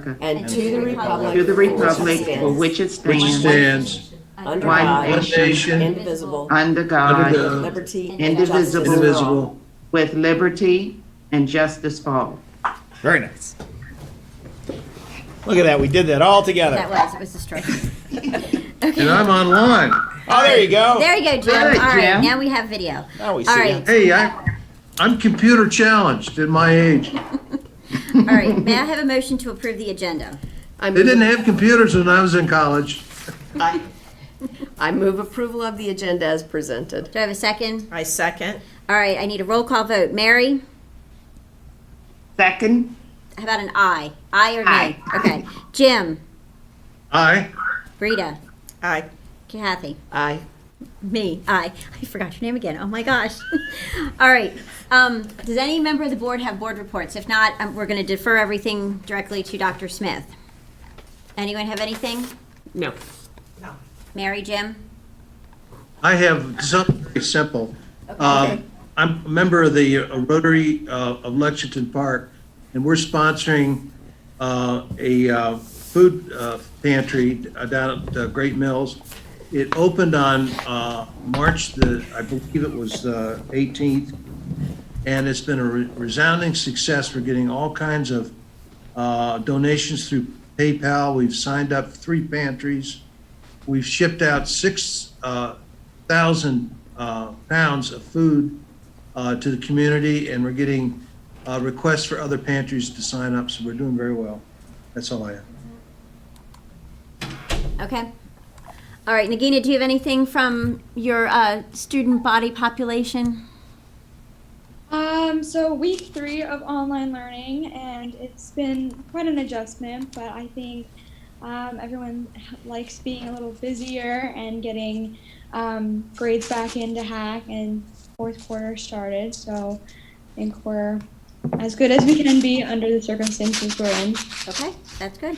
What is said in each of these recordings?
America and to the republic to the republic for for which it which it which stands, stands under one God, nation, indivisible, under under God, God, liberty and indivisible, justice for all. indivisible. with liberty and justice for all. Very nice. Look at that. We did that all together. It was a stroke. And I'm online. Oh, there you go. There you go, Jim. Good, All right, Jim. now we have video. Now we All see right, Hey, I'm computer challenged at my age. all right. May I have a motion to approve the agenda? They didn't have computers when I was in college. I move approval of the agenda as presented. Do I have a second? I second. All right, I need a roll call vote. Mary? Second, How about an aye? Aye or nay? Aye. Okay. Jim? Aye. Rita? Aye. Kathy? Aye. Me? Aye. I forgot your name again. Oh my gosh. All right. Does any member of the board have board reports? If not, we're going to defer everything directly to Dr. Smith. Anyone have anything? No. Mary, Jim? I have something very simple. I'm a member of the Rotary of Lexington Park, and we're sponsoring a food pantry down at Great Mills. It opened on March I believe it was 18th, and it's been a resounding success. We're getting all kinds of donations through PayPal. We've signed up 3 pantries. We've shipped out 6,000 pounds of food to the community, and we're getting requests for other pantries to sign up, so we're doing very well. That's all I have. Okay. All right, Nagina, do you have anything from your student body population? So week 3 of online learning, and it's been quite an adjustment, but I think everyone likes being a little busier and getting grades back into hack, and 4th quarter started, so I think we're as good as we can be under the circumstances we're in. Okay, that's good.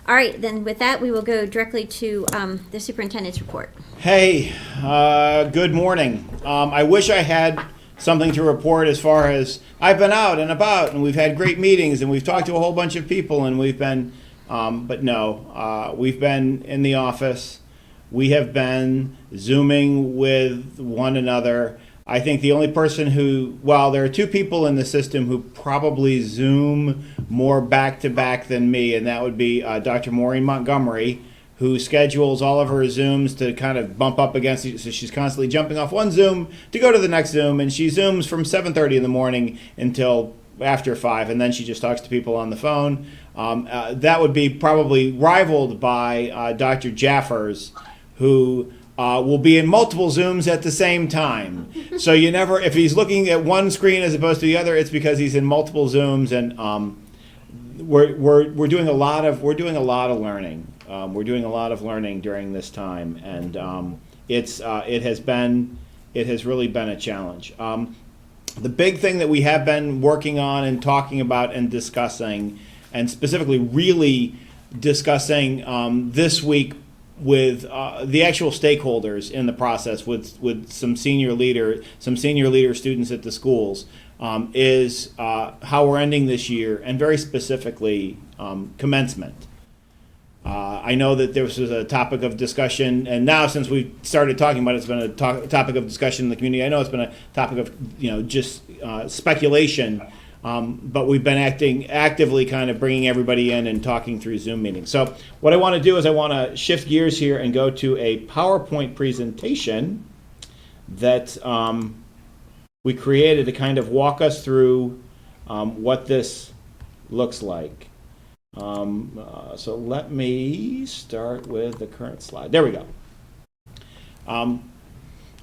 All right, then with that, we will go directly to the superintendent's report. Hey, good morning. I wish I had something to report as far as I've been out and about, and we've had great meetings, and we've talked to a whole bunch of people, and we've been, but no, we've been in the office. We have been Zooming with one another. I think the only person who, well, there are 2 people in the system who probably Zoom more back-to-back than me, and that would be Dr. Maureen Montgomery, who schedules all of her Zooms to kind of bump up against each, so she's constantly jumping off one Zoom to go to the next Zoom, and she Zooms from 7:30 in the morning until after 5, and then she just talks to people on the phone. That would be probably rivaled by Dr. Jaffers, who will be in multiple Zooms at the same time. So you never, if he's looking at one screen as opposed to the other, it's because he's in multiple Zooms, and we're doing a lot of learning. We're doing a lot of learning during this time, and it has really been a challenge. The big thing that we have been working on and talking about and discussing, and specifically really discussing this week with the actual stakeholders in the process, with some senior leader students at the schools, is how we're ending this year, and very specifically commencement. I know that this was a topic of discussion, and now since we started talking about it, it's been a topic of discussion in the community. I know it's been a topic of just speculation, but we've been actively kind of bringing everybody in and talking through Zoom meetings. So what I want to do is I want to shift gears here and go to a PowerPoint presentation that we created to kind of walk us through what this looks like. So let me start with the current slide. There we go.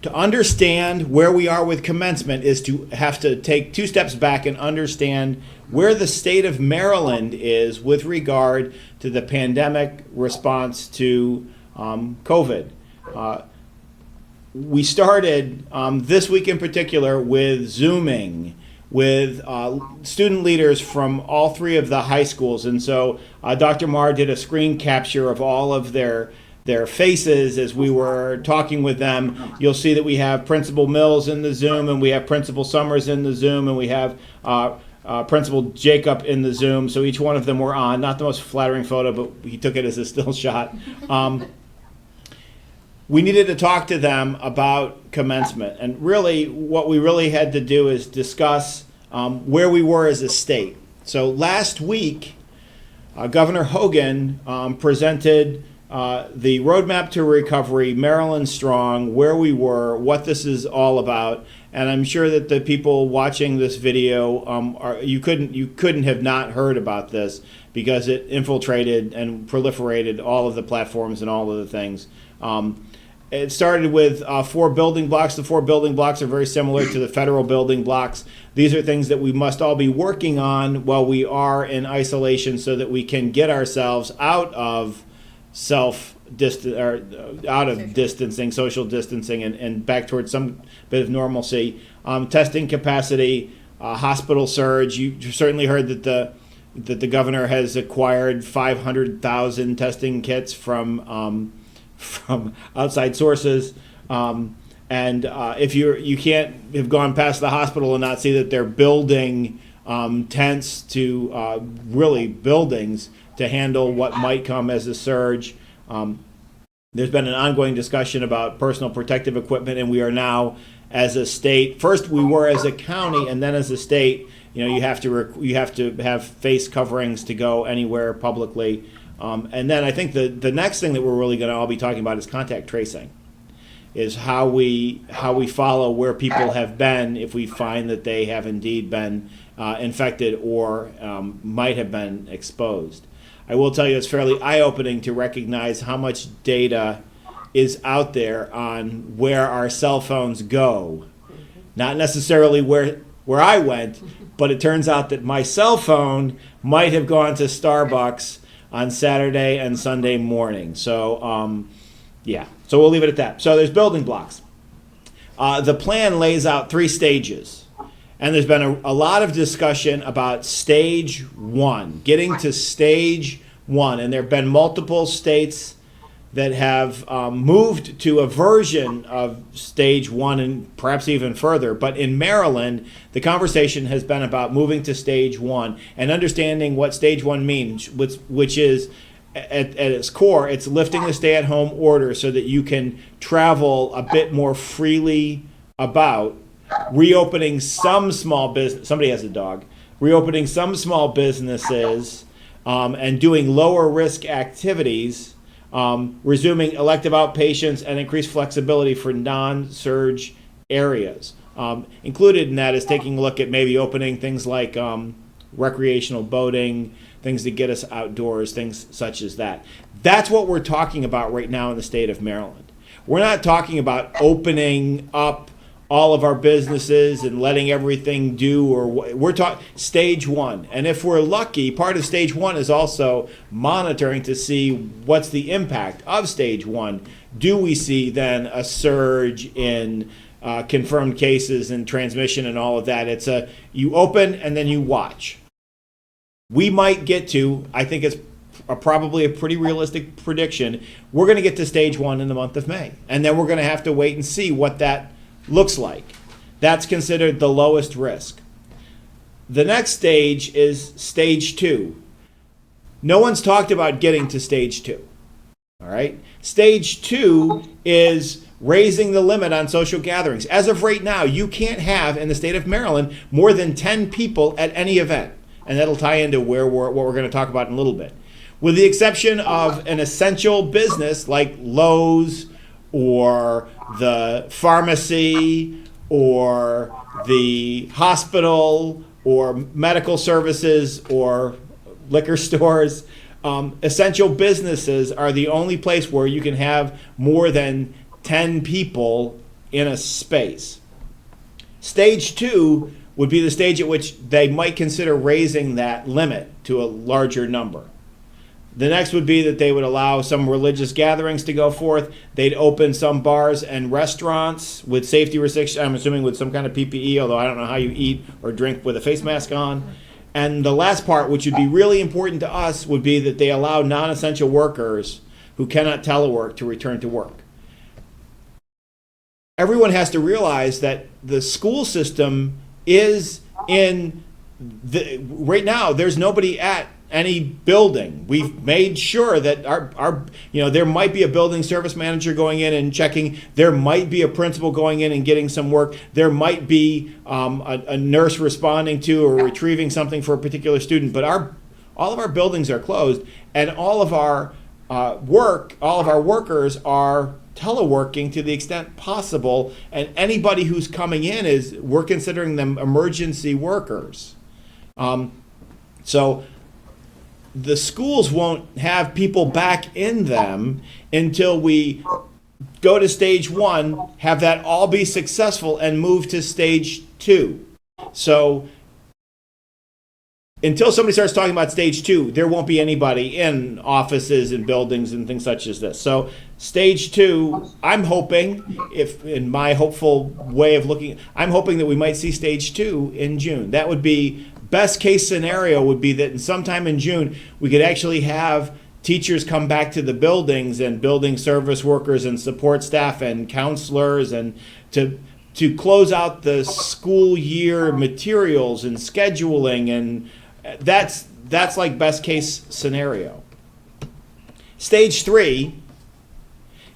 To understand where we are with commencement is to have to take 2 steps back and understand where the state of Maryland is with regard to the pandemic response to COVID. We started this week in particular with Zooming with student leaders from all 3 of the high schools. And so Dr. Marr did a screen capture of all of their faces as we were talking with them. You'll see that we have Principal Mills in the Zoom, and we have Principal Summers in the Zoom, and we have Principal Jacob in the Zoom, so each one of them were on. Not the most flattering photo, but he took it as a still shot. We needed to talk to them about commencement, and really what we really had to do is discuss where we were as a state. So last week, Governor Hogan presented the roadmap to recovery, Maryland Strong, where we were, what this is all about, and I'm sure that the people watching this video you couldn't have not heard about this because it infiltrated and proliferated all of the platforms and all of the things. It started with 4 building blocks. The 4 building blocks are very similar to the federal building blocks. These are things that we must all be working on while we are in isolation so that we can get ourselves out of distancing, social distancing, and back towards some bit of normalcy. Testing capacity, hospital surge. You certainly heard that the governor has acquired 500,000 testing kits from outside sources, and if you can't have gone past the hospital and not see that they're building tents to really buildings to handle what might come as a surge. There's been an ongoing discussion about personal protective equipment, and we are now as a state. First we were as a county, and then as a state. You have to have face coverings to go anywhere publicly. And then I think the next thing that we're really going to all be talking about is contact tracing, is how we follow where people have been if we find that they have indeed been infected or might have been exposed. I will tell you it's fairly eye-opening to recognize how much data is out there on where our cell phones go. Not necessarily where I went, but it turns out that my cell phone might have gone to Starbucks on Saturday and Sunday morning. So, so we'll leave it at that. So there's building blocks. The plan lays out 3 stages. And there's been a lot of discussion about stage 1, getting to stage 1. And there have been multiple states that have moved to a version of stage 1 and perhaps even further. But in Maryland, the conversation has been about moving to stage 1 and understanding what stage 1 means, which is, at its core, it's lifting the stay-at-home order so that you can travel a bit more freely about, reopening some small business. Somebody has a dog. Reopening some small businesses and doing lower risk activities. Resuming elective outpatients and increased flexibility for non-surge areas. Included in that is taking a look at maybe opening things like recreational boating, things that get us outdoors, things such as that. That's what we're talking about right now in the state of Maryland. We're not talking about opening up all of our businesses and letting everything we're talking stage 1. And if we're lucky, part of stage 1 is also monitoring to see what's the impact of stage 1. Do we see then a surge in confirmed cases and transmission and all of that? It's you open and then you watch. We might get to, I think it's probably a pretty realistic prediction, we're going to get to stage 1 in the month of May. And then we're going to have to wait and see what that looks like. That's considered the lowest risk. The next stage is stage 2. No one's talked about getting to stage 2. All right? Stage 2 is raising the limit on social gatherings. As of right now, you can't have, in the state of Maryland, more than 10 people at any event. And that'll tie into what we're going to talk about in a little bit. With the exception of an essential business like Lowe's or the pharmacy or the hospital or medical services or liquor stores, essential businesses are the only place where you can have more than 10 people in a space. Stage 2 would be the stage at which they might consider raising that limit to a larger number. The next would be that they would allow some religious gatherings to go forth. They'd open some bars and restaurants with safety restrictions, I'm assuming with some kind of PPE, although I don't know how you eat or drink with a face mask on. And the last part, which would be really important to us, would be that they allow non-essential workers who cannot telework to return to work. Everyone has to realize that the school system is in right now, there's nobody at any building. We've made sure that our there might be a building service manager going in and checking. There might be a principal going in and getting some work. There might be a nurse responding to or retrieving something for a particular student. But all of our buildings are closed, and all of our workers are teleworking to the extent possible. And anybody who's coming in we're considering them emergency workers. So the schools won't have people back in them until we go to stage 1, have that all be successful, and move to stage 2. So until somebody starts talking about stage 2, there won't be anybody in offices and buildings and things such as this. So stage 2, I'm hoping, if in my hopeful way of looking, I'm hoping that we might see stage 2 in June. That would be best case scenario, would be that sometime in June we could actually have teachers come back to the buildings, and building service workers and support staff and counselors, and to close out the school year materials and scheduling, and that's like best case scenario. Stage 3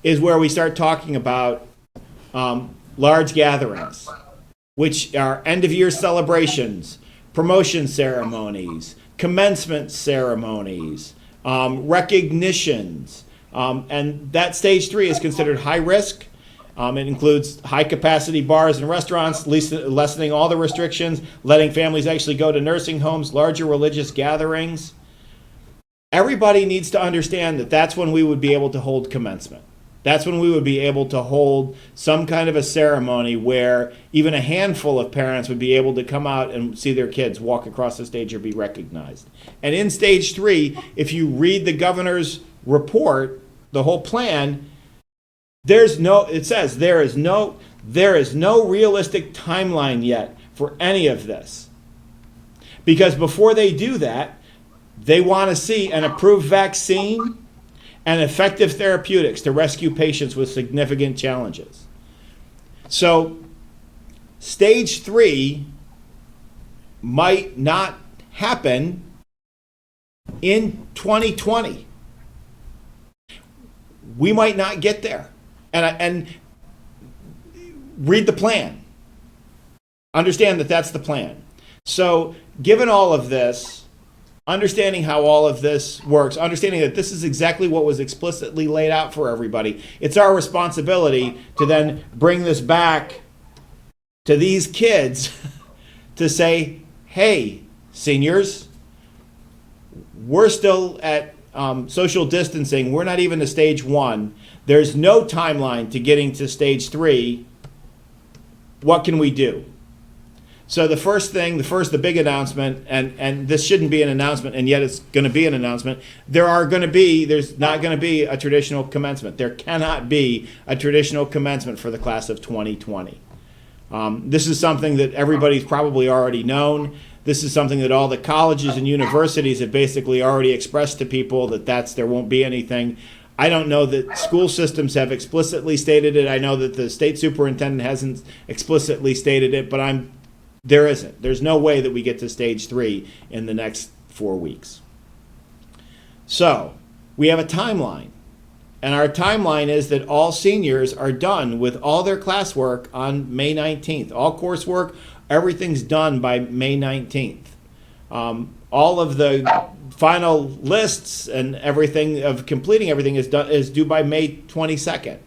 is where we start talking about large gatherings, which are end of year celebrations, promotion ceremonies, commencement ceremonies, recognitions, and that stage 3 is considered high risk. It includes high capacity bars and restaurants, lessening all the restrictions, letting families actually go to nursing homes, larger religious gatherings. Everybody needs to understand that that's when we would be able to hold commencement. That's when we would be able to hold some kind of a ceremony where even a handful of parents would be able to come out and see their kids walk across the stage or be recognized. And in stage 3, if you read the governor's report, the whole plan, it says there is no realistic timeline yet for any of this. Because before they do that, they want to see an approved vaccine and effective therapeutics to rescue patients with significant challenges. So stage 3 might not happen in 2020. We might not get there. And read the plan. Understand that that's the plan. So given all of this, understanding how all of this works, understanding that this is exactly what was explicitly laid out for everybody, it's our responsibility to then bring this back to these kids to say, hey, seniors, we're still at social distancing. We're not even to stage 1. There's no timeline to getting to stage 3. What can we do? So the big announcement, and this shouldn't be an announcement, and yet it's going to be an announcement. There's not going to be a traditional commencement. There cannot be a traditional commencement for the class of 2020. This is something that everybody's probably already known. This is something that all the colleges and universities have basically already expressed to people that there won't be anything. I don't know that school systems have explicitly stated it. I know that the state superintendent hasn't explicitly stated it, but there isn't. There's no way that we get to stage 3 in the next 4 weeks. So we have a timeline. And our timeline is that all seniors are done with all their classwork on May 19th. All coursework, everything's done by May 19th. All of the final lists and everything of completing everything is due by May 22nd.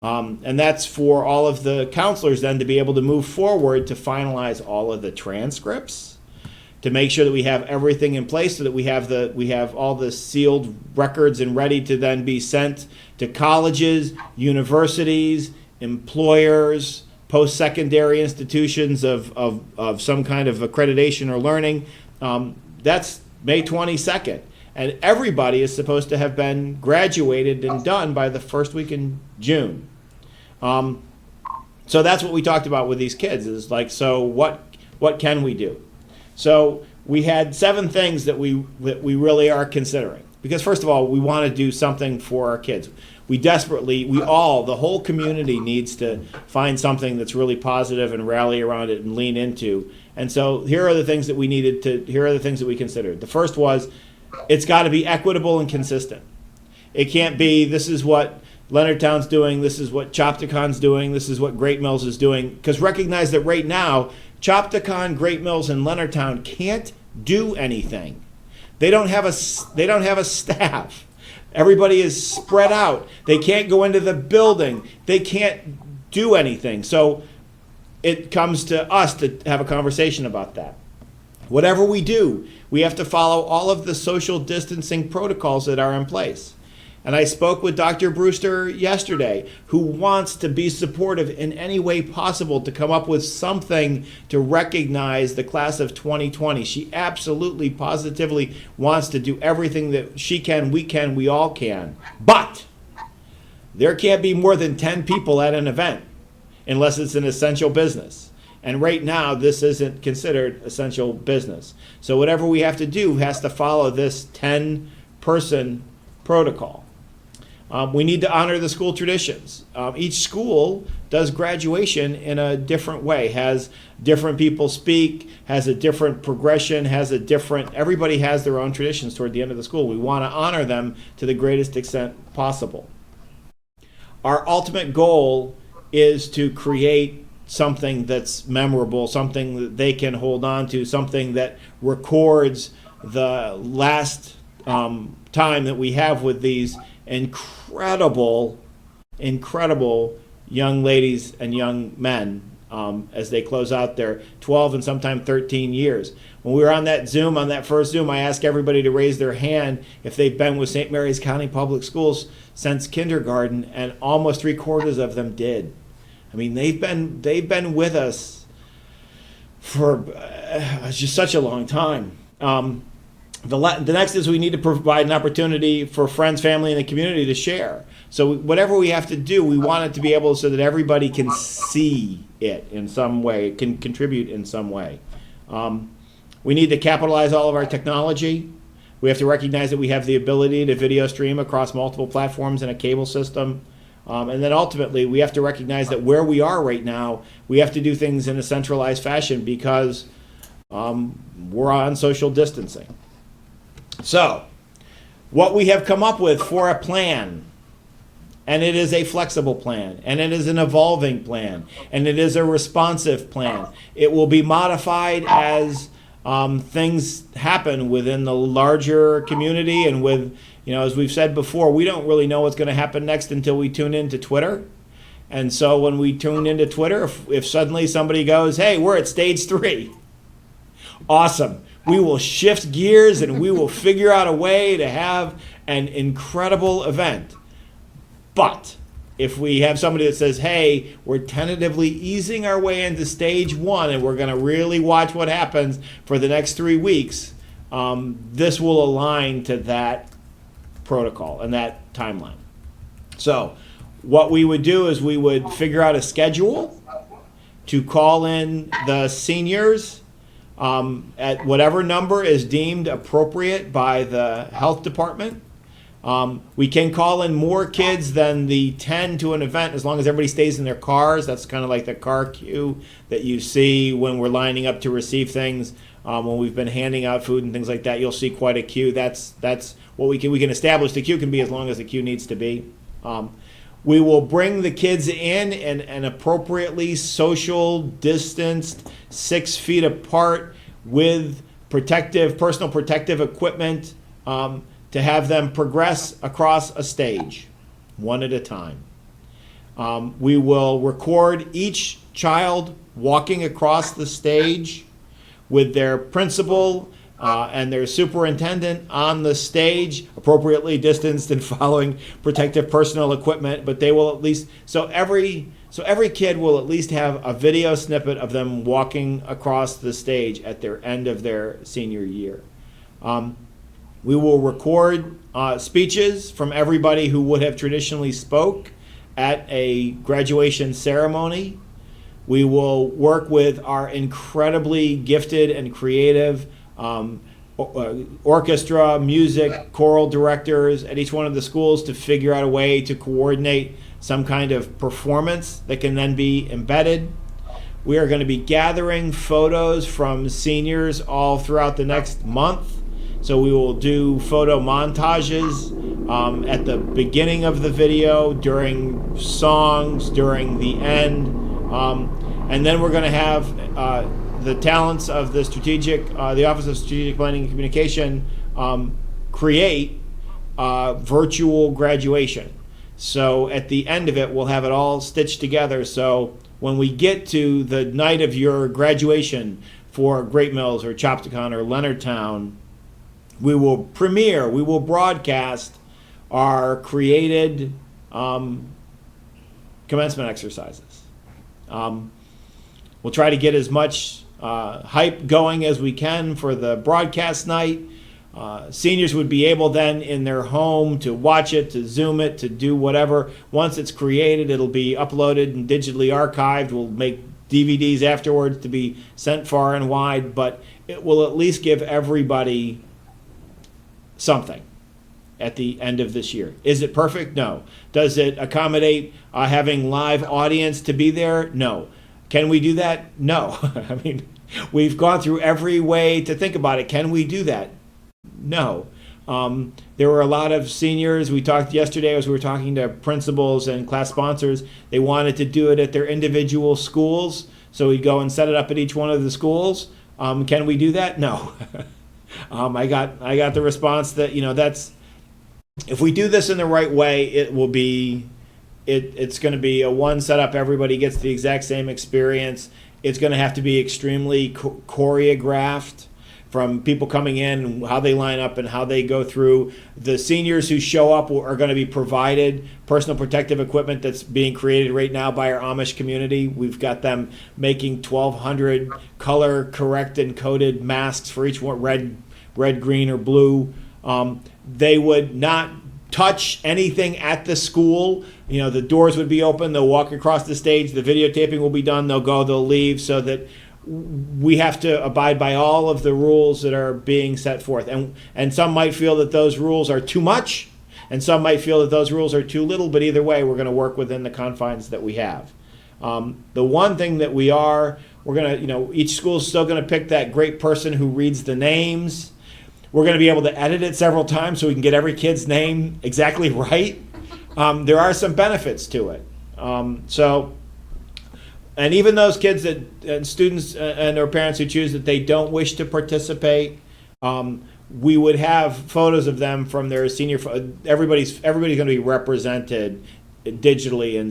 And that's for all of the counselors then to be able to move forward to finalize all of the transcripts, to make sure that we have everything in place so that we have all the sealed records and ready to then be sent to colleges, universities, employers, post-secondary institutions of some kind of accreditation or learning. That's May 22nd. And everybody is supposed to have been graduated and done by the first week in June. So that's what we talked about with these kids, is like, so what can we do? So we had 7 things that we really are considering. Because first of all, we want to do something for our kids. The whole community needs to find something that's really positive and rally around it and lean into. And so here are the things that we considered. The first was, it's got to be equitable and consistent. It can't be, this is what Leonardtown's doing, this is what Chopticon's doing, this is what Great Mills is doing. Because recognize that right now, Chopticon, Great Mills, and Leonardtown can't do anything. They don't have a staff. Everybody is spread out. They can't go into the building. They can't do anything. So it comes to us to have a conversation about that. Whatever we do, we have to follow all of the social distancing protocols that are in place. And I spoke with Dr. Brewster yesterday, who wants to be supportive in any way possible to come up with something to recognize the class of 2020. She absolutely, positively wants to do everything that she can, we all can. But there can't be more than 10 people at an event unless it's an essential business. And right now, this isn't considered essential business. So whatever we have to do has to follow this 10-person protocol. We need to honor the school traditions. Each school does graduation in a different way, has different people speak, has a different progression, everybody has their own traditions toward the end of the school. We want to honor them to the greatest extent possible. Our ultimate goal is to create something that's memorable, something that they can hold on to, something that records the last time that we have with these incredible young ladies and young men as they close out their 12 and sometimes 13 years. When we were on that first Zoom, I asked everybody to raise their hand if they've been with St. Mary's County Public Schools since kindergarten, and almost 3/4 of them did. I mean, they've been with us for just such a long time. The next is we need to provide an opportunity for friends, family, and the community to share. So whatever we have to do, we want it to be able so that everybody can see it in some way, can contribute in some way. We need to capitalize all of our technology. We have to recognize that we have the ability to video stream across multiple platforms and a cable system. And then ultimately, we have to recognize that where we are right now, we have to do things in a centralized fashion because we're on social distancing. So, what we have come up with for a plan, and it is a flexible plan, and it is an evolving plan, and it is a responsive plan. It will be modified as things happen within the larger community, and with, as we've said before, we don't really know what's going to happen next until we tune into Twitter. And so when we tune into Twitter, if suddenly somebody goes, hey, we're at stage 3, awesome. We will shift gears and we will figure out a way to have an incredible event. But if we have somebody that says, hey, we're tentatively easing our way into stage 1 and we're going to really watch what happens for the next 3 weeks, this will align to that protocol and that timeline. So what we would do is we would figure out a schedule to call in the seniors at whatever number is deemed appropriate by the health department. We can call in more kids than the 10 to an event as long as everybody stays in their cars. That's kind of like the car queue that you see when we're lining up to receive things. When we've been handing out food and things like that, you'll see quite a queue. That's what we can establish. The queue can be as long as the queue needs to be. We will bring the kids in and appropriately social distanced, 6 feet apart with personal protective equipment to have them progress across a stage, one at a time. We will record each child walking across the stage with their principal and their superintendent on the stage, appropriately distanced and following protective personal equipment. But they will at least, so every kid will at least have a video snippet of them walking across the stage at their end of their senior year. We will record speeches from everybody who would have traditionally spoke at a graduation ceremony. We will work with our incredibly gifted and creative orchestra, music, choral directors at each one of the schools to figure out a way to coordinate some kind of performance that can then be embedded. We are going to be gathering photos from seniors all throughout the next month. So we will do photo montages at the beginning of the video, during songs, during the end. And then we're going to have the talents of the the Office of Strategic Planning and Communication create virtual graduation. So at the end of it, we'll have it all stitched together. So when we get to the night of your graduation for Great Mills or Chopticon or Leonardtown, we will broadcast our created commencement exercises. We'll try to get as much hype going as we can for the broadcast night. Seniors would be able then in their home to watch it, to Zoom it, to do whatever. Once it's created, it'll be uploaded and digitally archived. We'll make DVDs afterwards to be sent far and wide, but it will at least give everybody something at the end of this year. Is it perfect? No. Does it accommodate having live audience to be there? No. Can we do that? No. I mean, we've gone through every way to think about it. Can we do that? No. There were a lot of seniors. We talked yesterday as we were talking to principals and class sponsors. They wanted to do it at their individual schools. So we go and set it up at each one of the schools. Can we do that? No. I got the response that, that's, if we do this in the right way, it's going to be a one setup. Everybody gets the exact same experience. It's going to have to be extremely choreographed, from people coming in and how they line up and how they go through. The seniors who show up are going to be provided personal protective equipment that's being created right now by our Amish community. We've got them making 1,200 color correct and coded masks for each one, red, green, or blue. They would not touch anything at the school. The doors would be open. They'll walk across the stage. The videotaping will be done. They'll go, they'll leave, so that we have to abide by all of the rules that are being set forth. And some might feel that those rules are too much, and some might feel that those rules are too little, but either way, we're going to work within the confines that we have. The one thing that we're going to, each school is still going to pick that great person who reads the names. We're going to be able to edit it several times so we can get every kid's name exactly right. There are some benefits to it. And even those kids and students and their parents who choose that they don't wish to participate, we would have photos of them from their senior. Everybody's going to be represented digitally in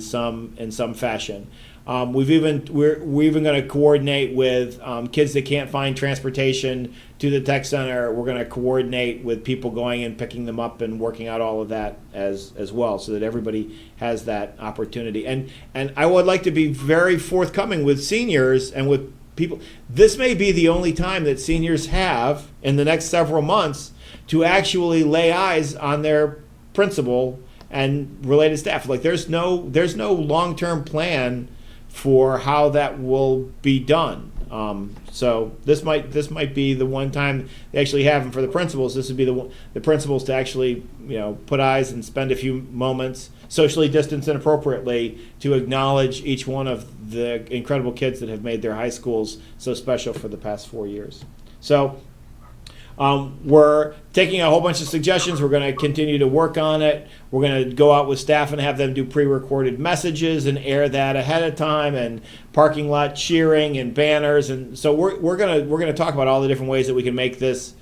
some fashion. We're even going to coordinate with kids that can't find transportation to the tech center. We're going to coordinate with people going and picking them up and working out all of that as well, so that everybody has that opportunity. And I would like to be very forthcoming with seniors and with people. This may be the only time that seniors have in the next several months to actually lay eyes on their principal and related staff. Like there's no long-term plan for how that will be done. So this might be the one time they actually have them. For the principals, this would be the principals to actually put eyes and spend a few moments socially distanced and appropriately to acknowledge each one of the incredible kids that have made their high schools so special for the past 4 years. So we're taking a whole bunch of suggestions. We're going to continue to work on it. We're going to go out with staff and have them do pre-recorded messages and air that ahead of time, and parking lot cheering and banners. And so we're going to talk about all the different ways that we can make this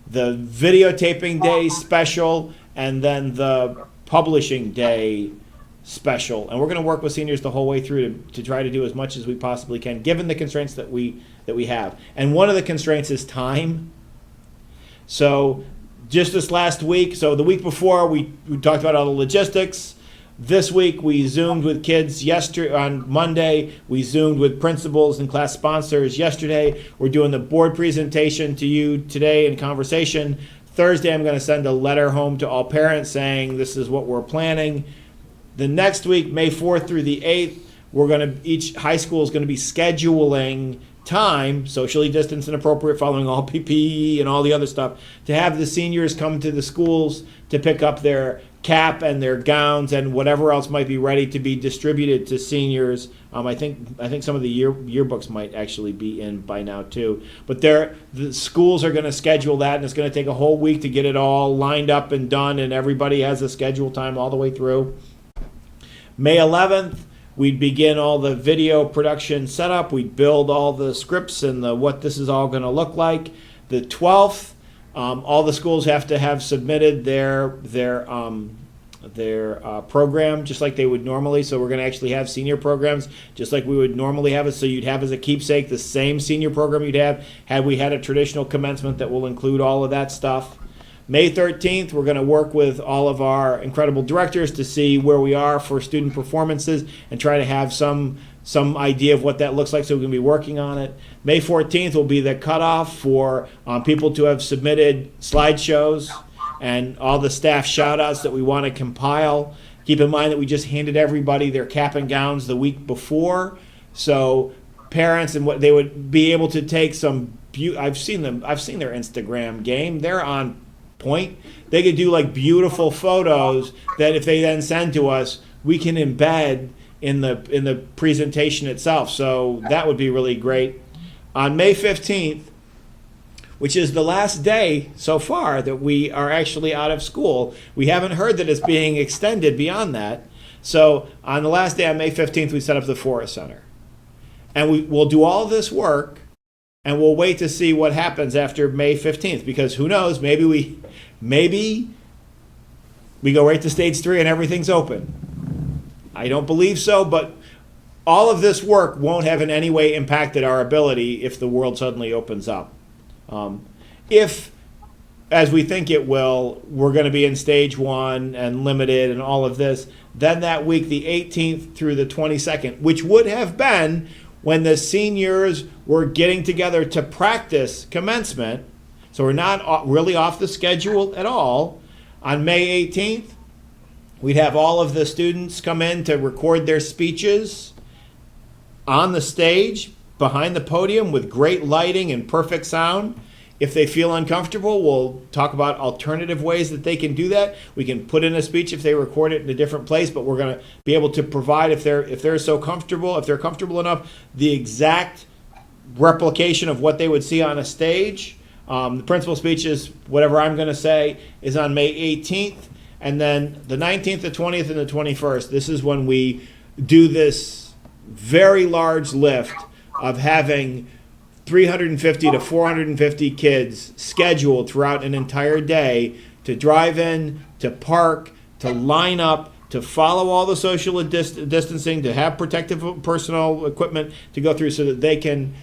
the videotaping day special and then the publishing day special. And we're going to work with seniors the whole way through to try to do as much as we possibly can, given the constraints that we have. And one of the constraints is time. So just this last week, so the week before, we talked about all the logistics. This week, we Zoomed with kids on Monday. We Zoomed with principals and class sponsors yesterday. We're doing the board presentation to you today in conversation. Thursday, I'm going to send a letter home to all parents saying this is what we're planning. The next week, May 4th through the 8th, each high school is going to be scheduling time, socially distanced and appropriate, following all PPE and all the other stuff, to have the seniors come to the schools to pick up their cap and their gowns and whatever else might be ready to be distributed to seniors. I think some of the yearbooks might actually be in by now too. But the schools are going to schedule that, and it's going to take a whole week to get it all lined up and done, and everybody has a schedule time all the way through. May 11th, we'd begin all the video production setup. We'd build all the scripts and what this is all going to look like. The 12th, all the schools have to have submitted their program just like they would normally. So we're going to actually have senior programs just like we would normally have it. So you'd have as a keepsake the same senior program you'd have had we had a traditional commencement that will include all of that stuff. May 13th, we're going to work with all of our incredible directors to see where we are for student performances and try to have some idea of what that looks like, so we can be working on it. May 14th will be the cutoff for people to have submitted slideshows and all the staff shout-outs that we want to compile. Keep in mind that we just handed everybody their cap and gowns the week before, so parents and what they would be able to take some. I've seen their Instagram game. They're on point. They could do like beautiful photos that if they then send to us, we can embed in the presentation itself. So that would be really great. On May 15th, which is the last day so far that we are actually out of school, we haven't heard that it's being extended beyond that. So on the last day on May 15th, we set up the Forest Center. And we'll do all this work, and we'll wait to see what happens after May 15th, because who knows, maybe we go right to stage 3 and everything's open. I don't believe so, but all of this work won't have in any way impacted our ability if the world suddenly opens up. If, as we think it will, we're going to be in stage 1 and limited and all of this, then that week, the 18th through the 22nd, which would have been when the seniors were getting together to practice commencement, so we're not really off the schedule at all. On May 18th, we'd have all of the students come in to record their speeches on the stage behind the podium with great lighting and perfect sound. If they feel uncomfortable, we'll talk about alternative ways that they can do that. We can put in a speech if they record it in a different place, but we're going to be able to provide, if they're so comfortable, if they're comfortable enough, the exact replication of what they would see on a stage. The principal speech is whatever I'm going to say is on May 18th. And then the 19th, the 20th, and the 21st, this is when we do this very large lift of having 350 to 450 kids scheduled throughout an entire day to drive in, to park, to line up, to follow all the social distancing, to have protective personal equipment to go through so that they can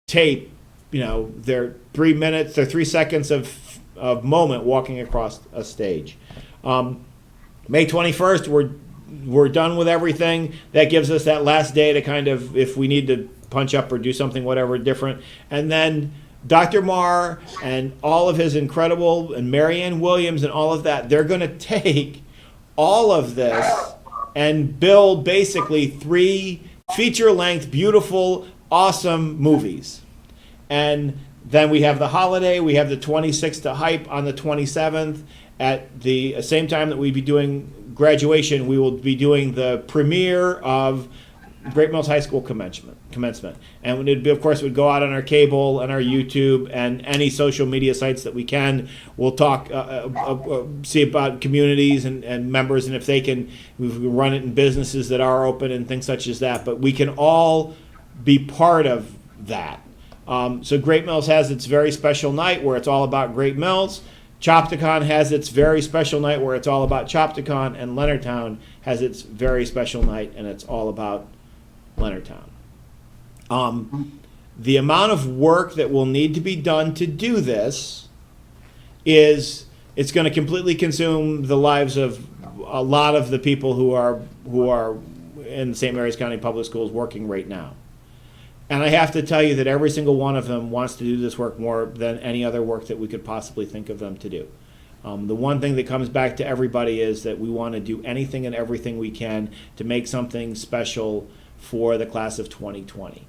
tape, their 3 minutes, their 3 seconds of moment walking across a stage. May 21st, we're done with everything. That gives us that last day to kind of, if we need to punch up or do something, whatever, different. And then Dr. Marr and all of his incredible, and Marianne Williams and all of that, they're going to take all of this and build basically 3 feature-length, beautiful, awesome movies. And then we have the holiday. We have the 26th to hype on the 27th. At the same time that we'd be doing graduation, we will be doing the premiere of Great Mills High School commencement. And it, of course, would go out on our cable and our YouTube and any social media sites that we can. We'll talk, see about communities and members, and if they can, we can run it in businesses that are open and things such as that. But we can all be part of that. So Great Mills has its very special night where it's all about Great Mills. Chopticon has its very special night where it's all about Chopticon, and Leonardtown has its very special night and it's all about Leonardtown. The amount of work that will need to be done to do this is, it's going to completely consume the lives of a lot of the people who are in the St. Mary's County Public Schools working right now. And I have to tell you that every single one of them wants to do this work more than any other work that we could possibly think of them to do. The one thing that comes back to everybody is that we want to do anything and everything we can to make something special for the class of 2020.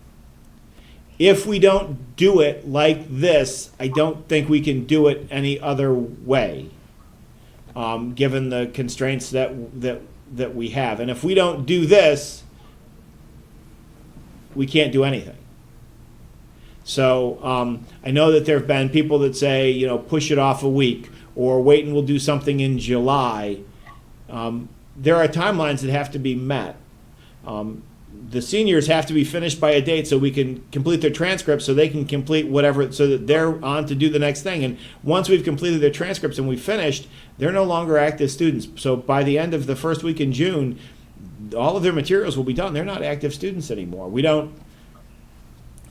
If we don't do it like this, I don't think we can do it any other way. given the constraints that we have. And if we don't do this, we can't do anything. So I know that there have been people that say, you know, push it off a week or wait and we'll do something in July. There are timelines that have to be met. The seniors have to be finished by a date so we can complete their transcripts so they can complete whatever, so that they're on to do the next thing. And once we've completed their transcripts and we've finished, they're no longer active students. So by the end of the first week in June, all of their materials will be done. They're not active students anymore. We don't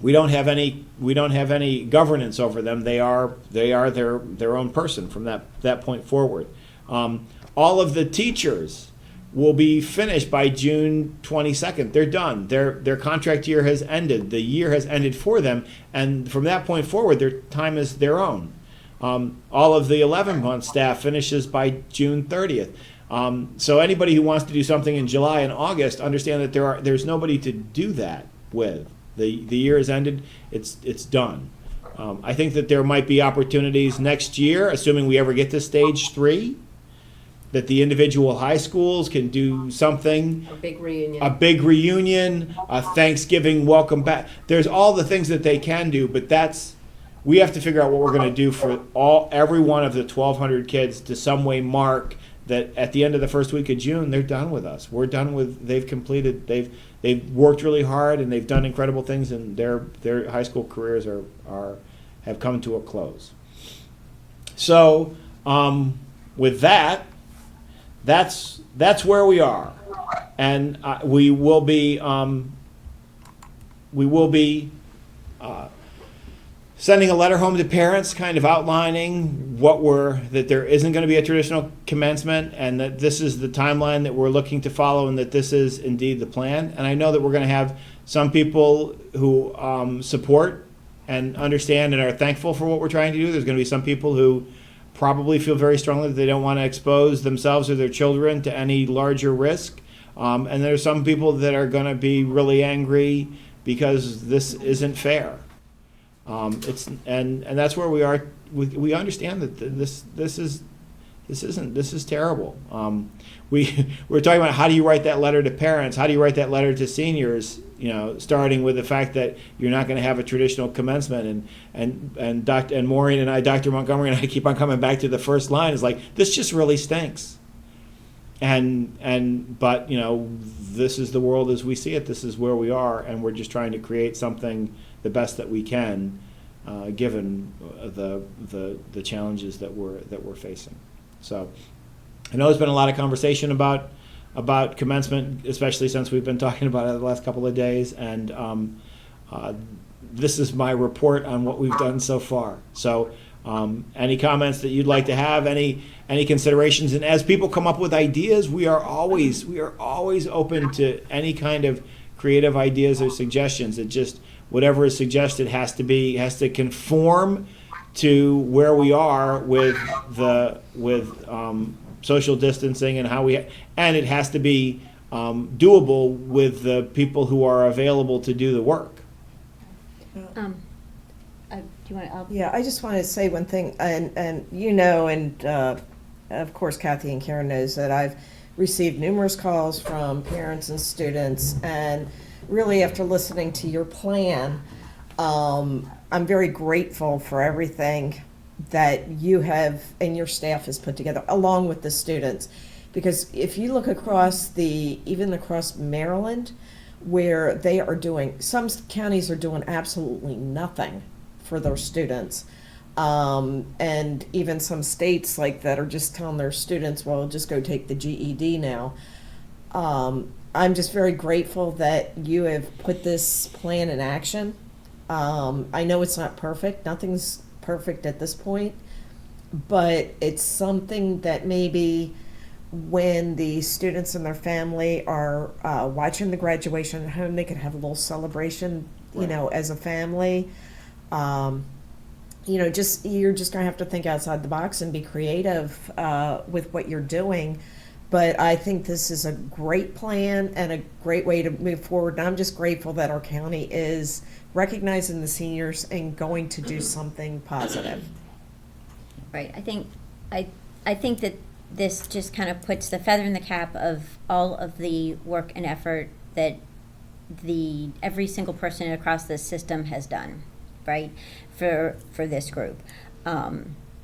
have any governance over them. They are their own person from that point forward. All of the teachers will be finished by June 22nd. They're done. Their contract year has ended. The year has ended for them, and from that point forward, their time is their own. All of the 11-month staff finishes by June 30th. So anybody who wants to do something in July and August, understand that there's nobody to do that with. The year has ended. It's done. I think that there might be opportunities next year, assuming we ever get to stage 3, that the individual high schools can do something. A big reunion. A big reunion, a Thanksgiving welcome back. There's all the things that they can do, but we have to figure out what we're going to do for every one of the 1,200 kids to some way mark that at the end of the first week of June, they're done with us. We're done with, they've completed, they've worked really hard and they've done incredible things, and their high school careers have come to a close. So with that's where we are, and we will be sending a letter home to parents, kind of outlining that there isn't going to be a traditional commencement, and that this is the timeline that we're looking to follow, and that this is indeed the plan. And I know that we're going to have some people who support and understand and are thankful for what we're trying to do. There's going to be some people who probably feel very strongly that they don't want to expose themselves or their children to any larger risk. And there are some people that are going to be really angry because this isn't fair. And that's where we are. We understand that this is terrible. We're talking about how do you write that letter to parents? How do you write that letter to seniors? You know, starting with the fact that you're not going to have a traditional commencement, and Maureen and I, Dr. Montgomery and I, keep on coming back to the first line. Is like, this just really stinks. But you know, this is the world as we see it. This is where we are, and we're just trying to create something the best that we can, given the challenges that we're facing. So, I know there's been a lot of conversation about commencement, especially since we've been talking about it the last couple of days, and this is my report on what we've done so far. So any comments that you'd like to have, any considerations, and as people come up with ideas, we are always open to any kind of creative ideas or suggestions. It just, whatever is suggested has to conform to where we are with social distancing and and it has to be doable with the people who are available to do the work. Do you want to? Yeah, I just want to say one thing, and you know, and of course Kathy and Karen knows that I've received numerous calls from parents and students, and really after listening to your plan, I'm very grateful for everything that you have and your staff has put together, along with the students. Because if you look even across Maryland, where they are doing, some counties are doing absolutely nothing for their students. And even some states like that are just telling their students, well, just go take the GED now. I'm just very grateful that you have put this plan in action. I know it's not perfect. Nothing's perfect at this point, but it's something that maybe when the students and their family are watching the graduation at home, they could have a little celebration, you know, as a family. You know, you're just gonna have to think outside the box and be creative with what you're doing. But I think this is a great plan and a great way to move forward. And I'm just grateful that our county is recognizing the seniors and going to do something positive. Right. I think that this just kind of puts the feather in the cap of all of the work and effort that every single person across the system has done, right, for this group.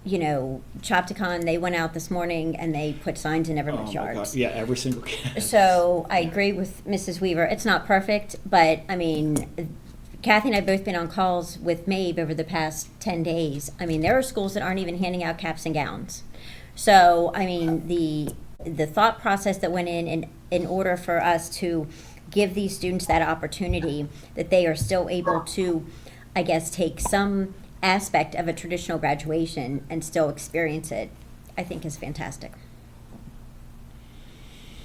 You know, Chopticon, they went out this morning and they put signs in everyone's Oh my yards. God. Yeah, every single kid. So I agree with Mrs. Weaver. It's not perfect, but I mean, Kathy and I have both been on calls with Maeve over the past 10 days. I mean, there are schools that aren't even handing out caps and gowns. So, I mean, the thought process that went in order for us to give these students that opportunity, that they are still able to, I guess, take some aspect of a traditional graduation and still experience it, I think is fantastic.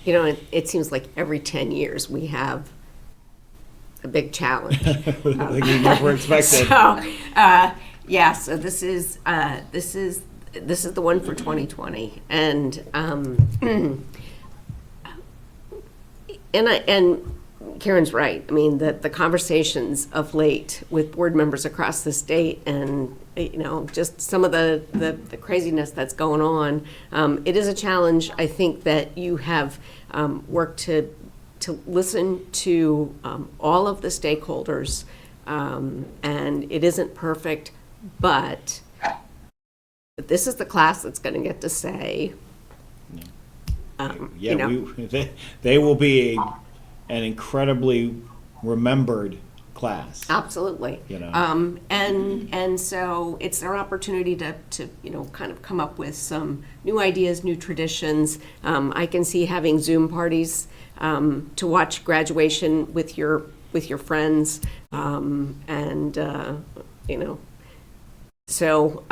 You know, it seems like every 10 years we have a big challenge. Like we never expected. So, so this is the one for 2020, and Karen's right. I mean, the conversations of late with board members across the state, and you know, just some of the craziness that's going on. It is a challenge. I think that you have worked to listen to all of the stakeholders, and it isn't perfect, but this is the class that's going to get to say, Yeah, you know, they will be an incredibly remembered class. absolutely. You know. And so it's their opportunity to you know, kind of come up with some new ideas, new traditions. I can see having Zoom parties to watch graduation with your friends, and you know, so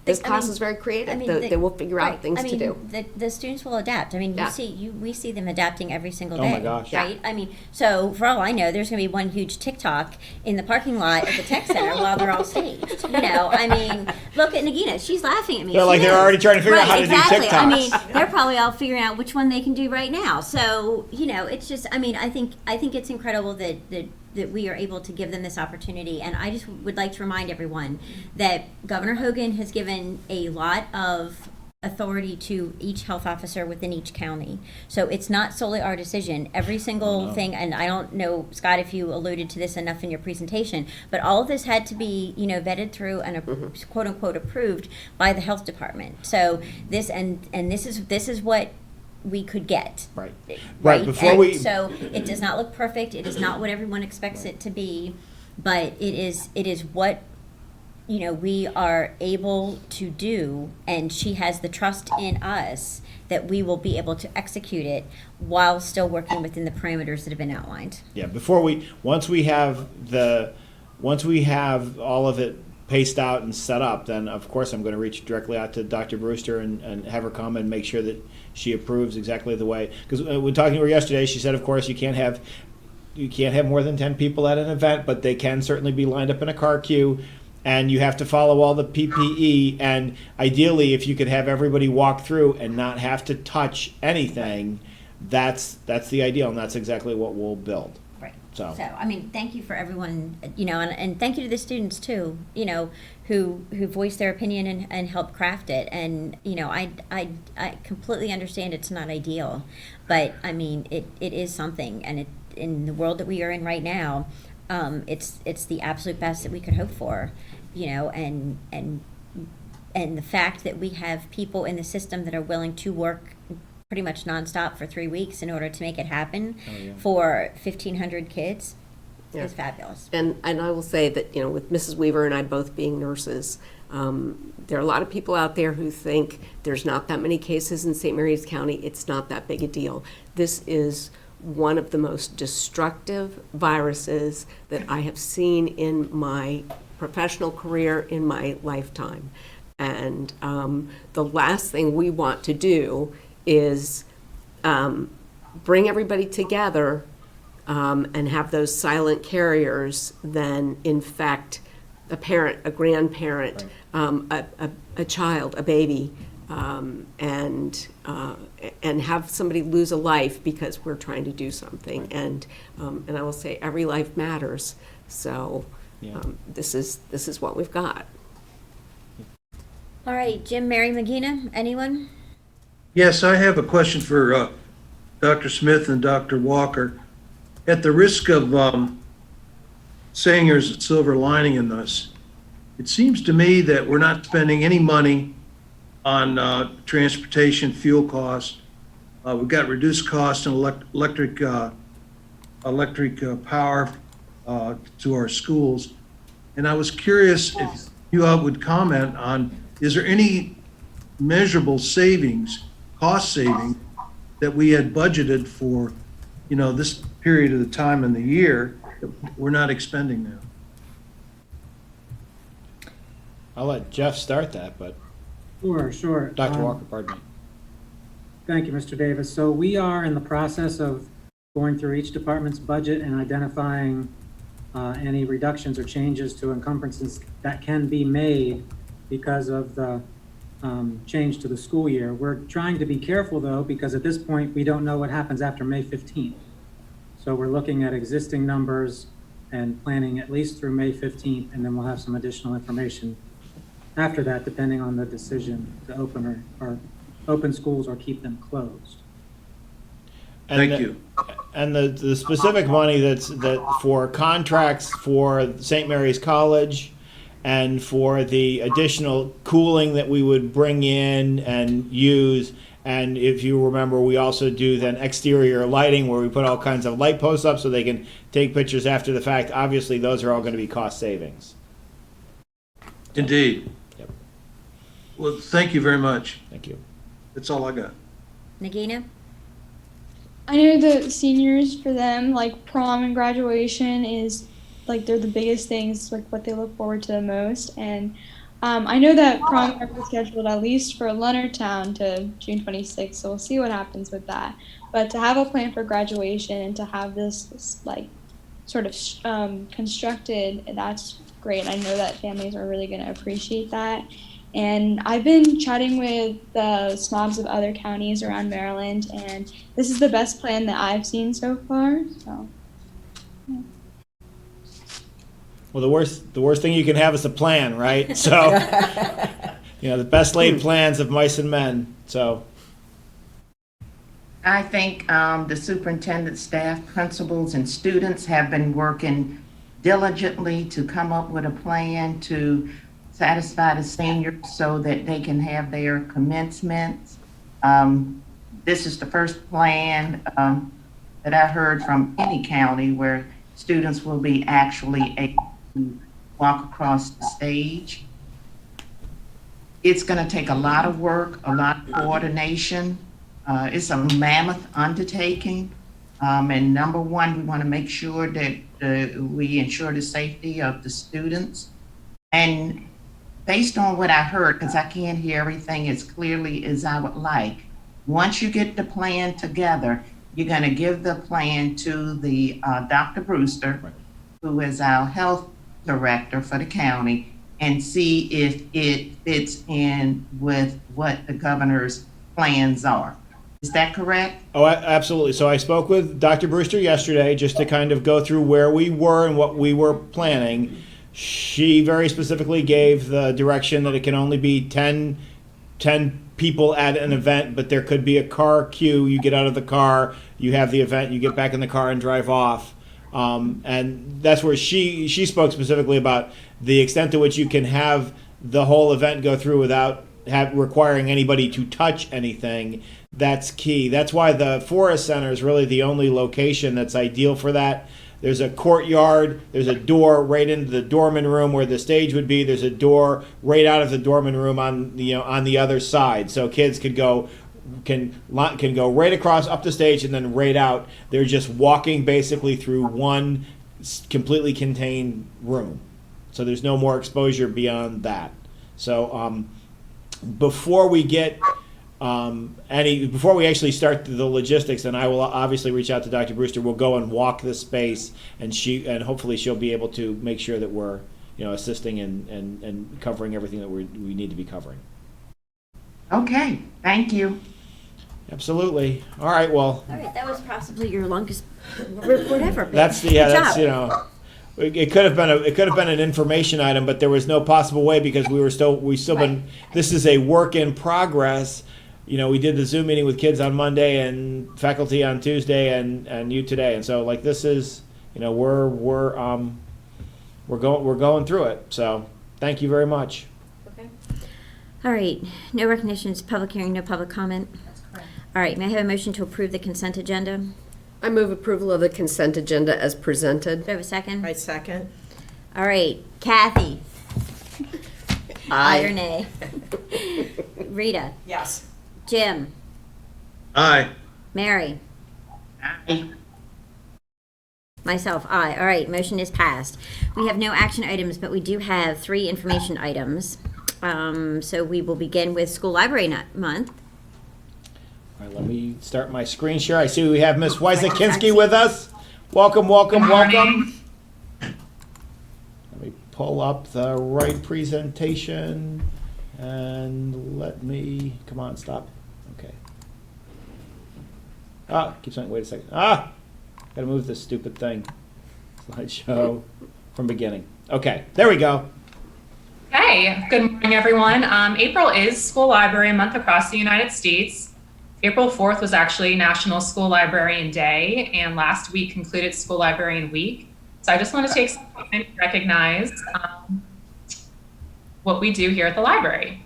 this class is very creative. They will figure out things to do. The students will adapt. I mean, Yeah. we see them adapting every single Oh day. my gosh. Right? I mean, so for all I know, there's going to be one huge TikTok in the parking lot at the tech center while they're all staged. You know, I mean, look at Nagina. She's laughing at me. They're She like, they're knows. already trying to figure out how to do exactly. I TikToks. mean, they're probably all figuring out which one they can do right now. So, you know, it's just, I mean, I think it's incredible that we are able to give them this opportunity. And I just would like to remind everyone that Governor Hogan has given a lot of authority to each health officer within each county. So it's not solely our decision. Every single thing, and I don't know, Scott, if you alluded to this enough in your presentation, but all of this had to be, you know, vetted through and quote unquote approved by the health department. So this and this is what we could get. Right. Right. Before And we so it does not look perfect. It is not what everyone expects it to be, but it is what, you know, we are able to do, and she has the trust in us that we will be able to execute it while still working within the parameters that have been outlined. Yeah, once we have all of it paced out and set up, then of course I'm going to reach directly out to Dr. Brewster and have her come and make sure that she approves exactly the way. Because when talking to her yesterday, she said, of course, you can't have more than 10 people at an event, but they can certainly be lined up in a car queue, and you have to follow all the PPE. And ideally, if you could have everybody walk through and not have to touch anything, that's the ideal, and that's exactly what we'll build. Right. So, I mean, thank you for everyone, you know, and thank you to the students too, you know, who voiced their opinion and helped craft it. And, you know, I completely understand it's not ideal, but I mean, it is something, and in the world that we are in right now, it's the absolute best that we could hope for, you know, and the fact that we have people in the system that are willing to work pretty much nonstop for 3 weeks in order to make it happen for 1,500 kids is fabulous. And I will say that, you know, with Mrs. Weaver and I both being nurses, there are a lot of people out there who think there's not that many cases in St. Mary's County. It's not that big a deal. This is one of the most destructive viruses that I have seen in my professional career, in my lifetime. And the last thing we want to do is bring everybody together and have those silent carriers then infect a parent, a grandparent, a child, a baby, and have somebody lose a life because we're trying to do something. And I will say every life matters. So this is what we've got. All right, Jim, Mary, Magina, anyone? Yes, I have a question for Dr. Smith and Dr. Walker. At the risk of saying there's a silver lining in this, it seems to me that we're not spending any money on transportation, fuel costs. We've got reduced costs in electric power to our schools. And I was curious if you all would comment on, is there any measurable savings, cost savings, that we had budgeted for, this period of the time in the year that we're not expending now? I'll let Jeff start that, but Sure. Dr. Walker, pardon me. Thank you, Mr. Davis. So we are in the process of going through each department's budget and identifying any reductions or changes to encumbrances that can be made because of the change to the school year. We're trying to be careful, though, because at this point, we don't know what happens after May 15th. So we're looking at existing numbers and planning at least through May 15th, and then we'll have some additional information after that, depending on the decision to open or open schools or keep them closed. Thank you. And the specific money that for contracts for St. Mary's College and for the additional cooling that we would bring in and use. And if you remember, we also do then exterior lighting where we put all kinds of light posts up so they can take pictures after the fact. Obviously, those are all going to be cost savings. Indeed. Yep. Well, thank you very much. Thank you. That's all I got. Nagina? I know the seniors, for them, like prom and graduation is like they're the biggest things, like what they look forward to the most. And I know that prom is scheduled at least for Leonardtown to June 26th, so we'll see what happens with that. But to have a plan for graduation and to have this like sort of constructed, that's great. I know that families are really going to appreciate that. And I've been chatting with the SMOBs of other counties around Maryland, and this is the best plan that I've seen so far. So, yeah. Well, the worst thing you can have is a plan, right? So, the best laid plans of mice and men. So, I think the superintendent, staff, principals, and students have been working diligently to come up with a plan to satisfy the seniors so that they can have their commencements. This is the first plan that I heard from any county where students will be actually able to walk across the stage. It's going to take a lot of work, a lot of coordination. It's a mammoth undertaking. And number one, we want to make sure that we ensure the safety of the students. And based on what I heard, because I can't hear everything as clearly as I would like, once you get the plan together, you're going to give the plan to the Dr. Brewster, who is our health director for the county, and see if it fits in with what the governor's plans are. Is that correct? oh, absolutely. So I spoke with Dr. Brewster yesterday just to kind of go through where we were and what we were planning. She very specifically gave the direction that it can only be 10 people at an event, but there could be a car queue. You get out of the car, you have the event, you get back in the car and drive off. And that's where she spoke specifically about the extent to which you can have the whole event go through without requiring anybody to touch anything. That's key. That's why the Forest Center is really the only location that's ideal for that. There's a courtyard, there's a door right into the doorman room where the stage would be. There's a door right out of the doorman room on the other side. So kids can go right across up the stage and then right out. They're just walking basically through one completely contained room. So there's no more exposure beyond that. So before we get before we actually start the logistics, and I will obviously reach out to Dr. Brewster, we'll go and walk the space, and hopefully she'll be able to make sure that we're assisting and covering everything that we need to be covering. Okay, thank you. Absolutely. All right. Well, All right, that was possibly your longest report ever. babe. that's Good job. It could have been an information item, but there was no possible way because we still been. This is a work in progress. we did the Zoom meeting with kids on Monday and faculty on Tuesday and you today. And so like this is, we're going through it. So thank you very much. All right, no recognitions, public hearing, no public comment. That's correct. All right, may I have a motion to approve the consent agenda? I move approval of the consent agenda as presented. Do I have a second? I second. All right, Kathy. Aye or nay? Rita? Yes. Jim? Aye. Mary? Aye. Myself, aye. All right, motion is passed. We have no action items, but we do have 3 information items. So we will begin with School Library Month. All right, let me start my screen share. I see we have Miss Wysakinski with us. Welcome. Let me pull up the right presentation and let me, come on, stop. Okay. Keep saying, wait a second. Gotta move this stupid thing. Slideshow from beginning. Okay, there we go. Hey, good morning, everyone. April is School Library Month across the United States. April 4th was actually National School Librarian Day, and last week concluded School Librarian Week. So I just want to take some time to recognize what we do here at the library.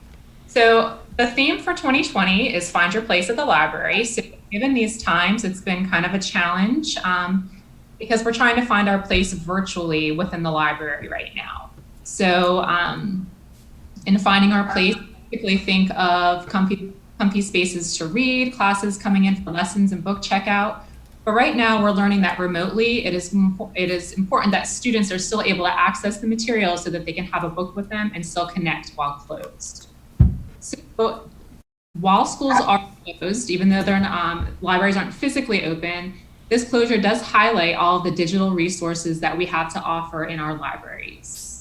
So the theme for 2020 is Find Your Place at the Library. So given these times, it's been kind of a challenge because we're trying to find our place virtually within the library right now. So in finding our place, typically think of comfy spaces to read, classes coming in for lessons and book checkout. But right now we're learning that remotely, it is important that students are still able to access the material so that they can have a book with them and still connect while closed. So while schools are closed, even though libraries aren't physically open, this closure does highlight all of the digital resources that we have to offer in our libraries.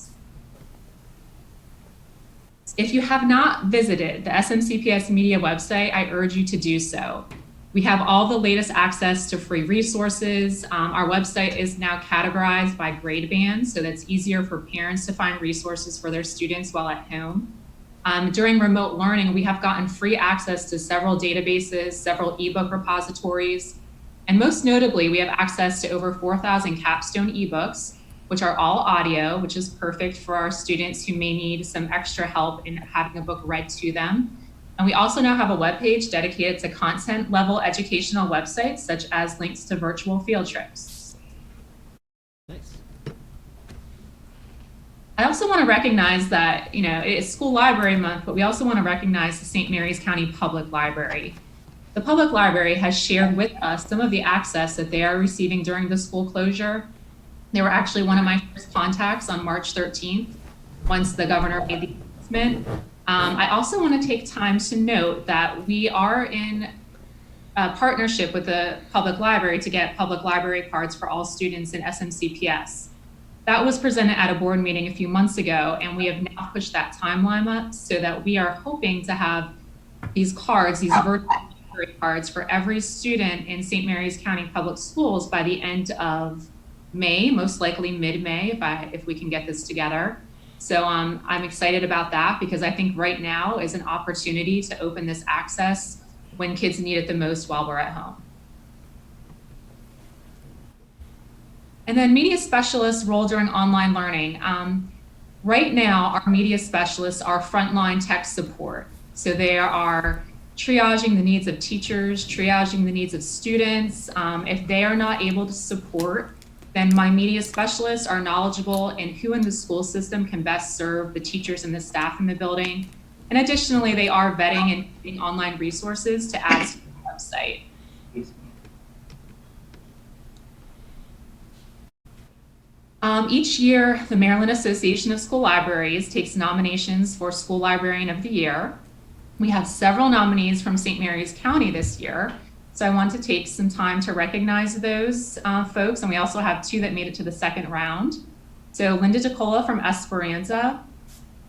If you have not visited the SMCPS Media website, I urge you to do so. We have all the latest access to free resources. Our website is now categorized by grade band, so that's easier for parents to find resources for their students while at home. During remote learning, we have gotten free access to several databases, several ebook repositories, and most notably, we have access to over 4,000 capstone ebooks, which are all audio, which is perfect for our students who may need some extra help in having a book read to them. And we also now have a webpage dedicated to content level educational websites, such as links to virtual field trips. Nice. I also want to recognize that, it's School Library Month, but we also want to recognize the St. Mary's County Public Library. The public library has shared with us some of the access that they are receiving during the school closure. They were actually one of my first contacts on March 13th, once the governor made the announcement. I also want to take time to note that we are in a partnership with the public library to get public library cards for all students in SMCPS. That was presented at a board meeting a few months ago, and we have now pushed that timeline up so that we are hoping to have these cards, these virtual library cards for every student in St. Mary's County Public Schools by the end of May, most likely mid-May, if we can get this together. So I'm excited about that because I think right now is an opportunity to open this access when kids need it the most while we're at home. And then media specialists' role during online learning. Right now, our media specialists are frontline tech support. So they are triaging the needs of teachers, triaging the needs of students. If they are not able to support, then my media specialists are knowledgeable in who in the school system can best serve the teachers and the staff in the building. And additionally, they are vetting and creating online resources to add to the website. Each year, the Maryland Association of School Libraries takes nominations for School Librarian of the Year. We have several nominees from St. Mary's County this year. So I want to take some time to recognize those folks. And we also have 2 that made it to the second round. So Linda DeCola from Esperanza.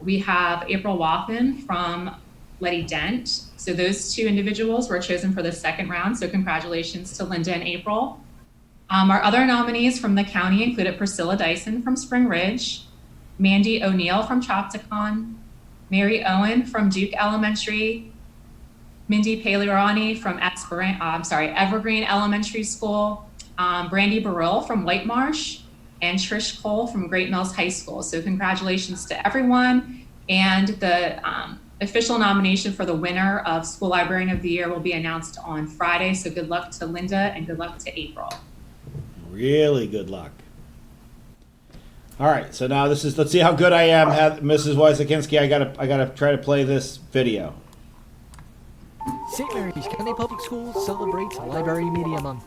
We have April Wathen from Letty Dent. So those 2 individuals were chosen for the second round. So congratulations to Linda and April. Our other nominees from the county included Priscilla Dyson from Spring Ridge, Mandy O'Neill from Chopticon, Mary Owen from Duke Elementary, Mindy Paleorani from Evergreen Elementary School, Brandy Burrill from White Marsh, and Trish Cole from Great Mills High School. So congratulations to everyone. And the official nomination for the winner of School Librarian of the Year will be announced on Friday. So good luck to Linda and good luck to April. Really good luck. All right, so now let's see how good I am at Mrs. Wysokinski. I gotta try to play this video. St. Mary's County Public Schools celebrates Library Media Month.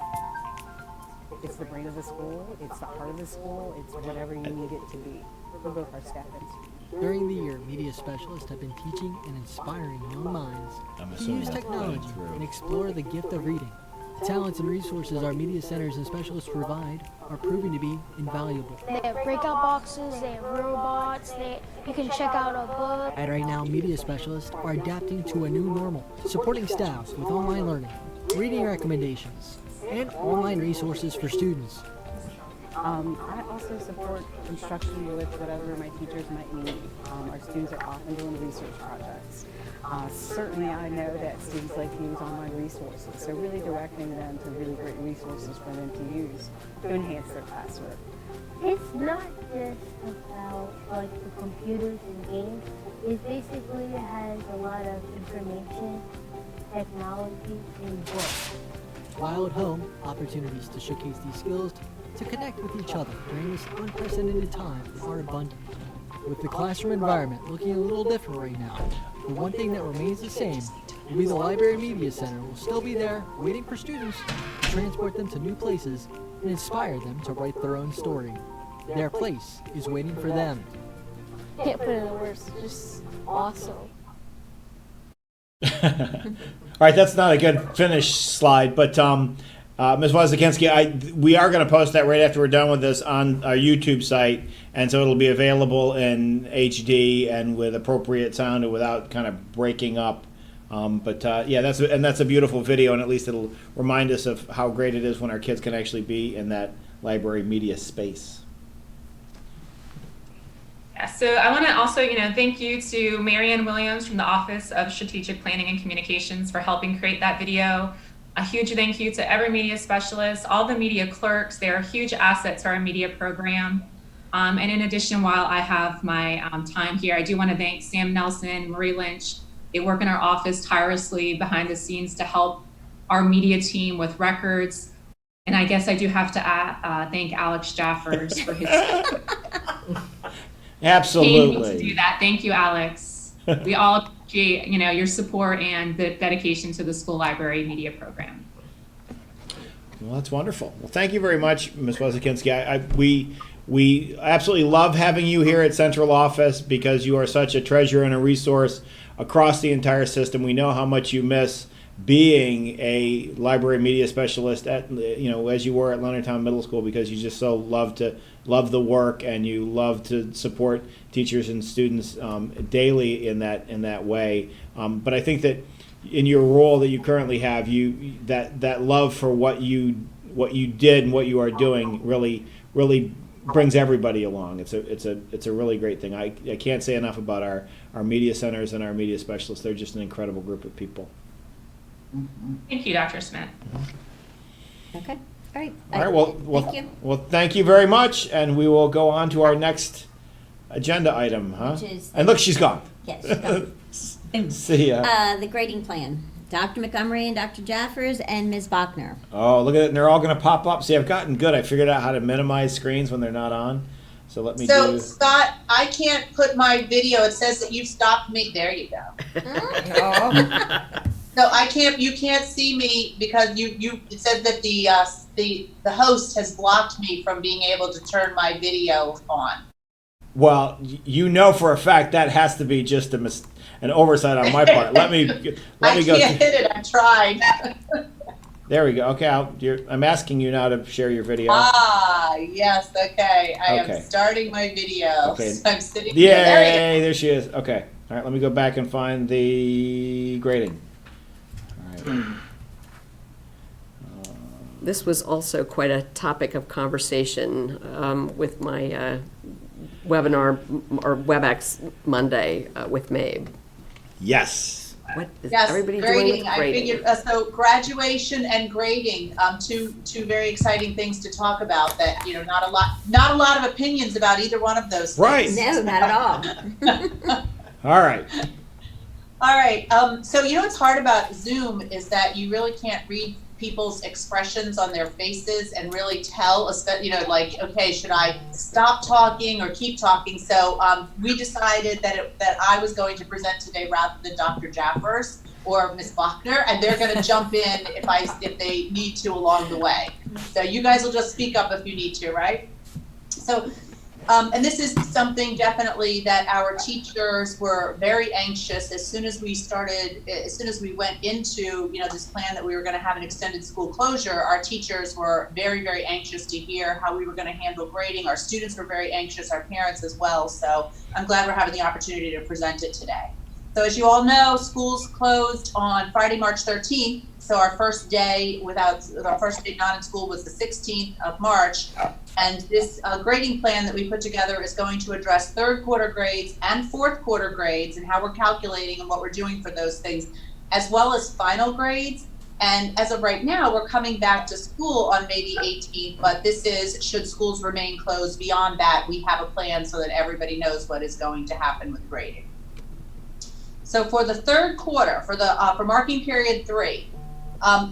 It's the brain of the school, it's the heart of the school, it's whatever you need it to be for both our staff and students. During the year, media specialists have been teaching and inspiring young minds to use technology and explore the gift of reading. The talents and resources our media centers and specialists provide are proving to be invaluable. They have breakout boxes, they have robots, you can check out a book. And right now, media specialists are adapting to a new normal, supporting staff with online learning, reading recommendations, and online resources for students. I also support instruction with whatever my teachers might need. Our students are often doing research projects. Certainly I know that students like to use online resources, so really directing them to really great resources for them to use to enhance their classwork. It's not just about like the computers and games. It basically has a lot of information, technology, and books. While at home, opportunities to showcase these skills to connect with each other during this unprecedented time are abundant. With the classroom environment looking a little different right now, the one thing that remains the same will be the Library Media Center will still be there waiting for students to transport them to new places and inspire them to write their own story. Their place is waiting for them. Can't put it in words, it's just awesome. All right, that's not a good finish slide, but Ms. Wysokinski, we are going to post that right after we're done with this on our YouTube site, and so it'll be available in HD and with appropriate sound and without kind of breaking up. Yeah, that's a beautiful video, and at least it'll remind us of how great it is when our kids can actually be in that library media space. Yeah, so I want to also, thank you to Marianne Williams from the Office of Strategic Planning and Communications for helping create that video. A huge thank you to every media specialist, all the media clerks. They are a huge asset to our media program. And in addition, while I have my time here, I do want to thank Sam Nelson, Marie Lynch. They work in our office tirelessly behind the scenes to help our media team with records. And I guess I do have to thank Alex Jaffers for his Absolutely. to do that. Thank you, Alex. We all appreciate, your support and the dedication to the school library media program. Well, that's wonderful. Well, thank you very much, Ms. Wysokinski. We absolutely love having you here at Central Office because you are such a treasure and a resource across the entire system. We know how much you miss being a library media specialist at, as you were at Leonardtown Middle School, because you just so love the work and you love to support teachers and students daily in that way. But I think that in your role that you currently have, that love for what you did and what you are doing really brings everybody along. It's a really great thing. I can't say enough about our media centers and our media specialists. They're just an incredible group of people. Thank you, Dr. Smith. Okay, all right. All right, Thank you. well, thank you very much, and we will go on to our next agenda item, huh? Which is- And look, she's gone. Yes, go. See ya. The grading plan. Dr. Montgomery and Dr. Jaffers and Ms. Bachner. Oh, look at it, and they're all going to pop up. See, I've gotten good. I figured out how to minimize screens when they're not on. So let me So do... Scott, I can't put my video. It says that you've stopped me. There you go. No, I can't. You can't see me because it said that the host has blocked me from being able to turn my video on. Well, for a fact that has to be just an oversight on my part. Let me go. I can't hit it. I've tried. There we go. Okay, I'm asking you now to share your video. Yes. Okay. I am starting my video. Okay. So I'm sitting Yay! there. There she is. Okay. All right. Let me go back and find the grading. All right. This was also quite a topic of conversation with my webinar or WebEx Monday with Mabe. Yes. What is Yes, everybody doing grading. with I grading? figured, so graduation and grading, two very exciting things to talk about that, not a lot of opinions about either one of those Right. things. No, not at all. All right. All right, so what's hard about Zoom is that you really can't read people's expressions on their faces and really tell, like, okay, should I stop talking or keep talking? So we decided that I was going to present today rather than Dr. Jaffers or Ms. Bachner, and they're going to jump in if they need to along the way. So you guys will just speak up if you need to, right? So. And this is something definitely that our teachers were very anxious as soon as we went into, this plan that we were going to have an extended school closure. Our teachers were very, very anxious to hear how we were going to handle grading. Our students were very anxious, our parents as well. So I'm glad we're having the opportunity to present it today. So as you all know, schools closed on Friday, March 13th. So our first day not in school was the 16th of March. And this grading plan that we put together is going to address third quarter grades and fourth quarter grades and how we're calculating and what we're doing for those things, as well as final grades. And as of right now, we're coming back to school on May the 18th, but this is, should schools remain closed beyond that, we have a plan so that everybody knows what is going to happen with grading. So for the third quarter, for marking period 3,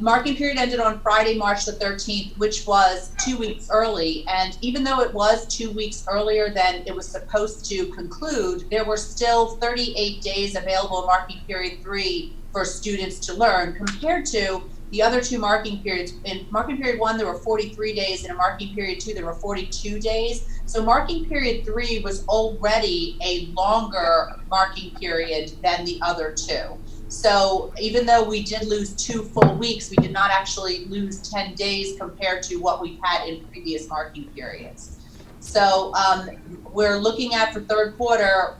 marking period ended on Friday, March the 13th, which was 2 weeks early. And even though it was 2 weeks earlier than it was supposed to conclude, there were still 38 days available in marking period 3 for students to learn compared to the other two marking periods. In marking period 1, there were 43 days, and in marking period 2, there were 42 days. So marking period 3 was already a longer marking period than the other two. So even though we did lose 2 full weeks, we did not actually lose 10 days compared to what we've had in previous marking periods. So we're looking at for third quarter,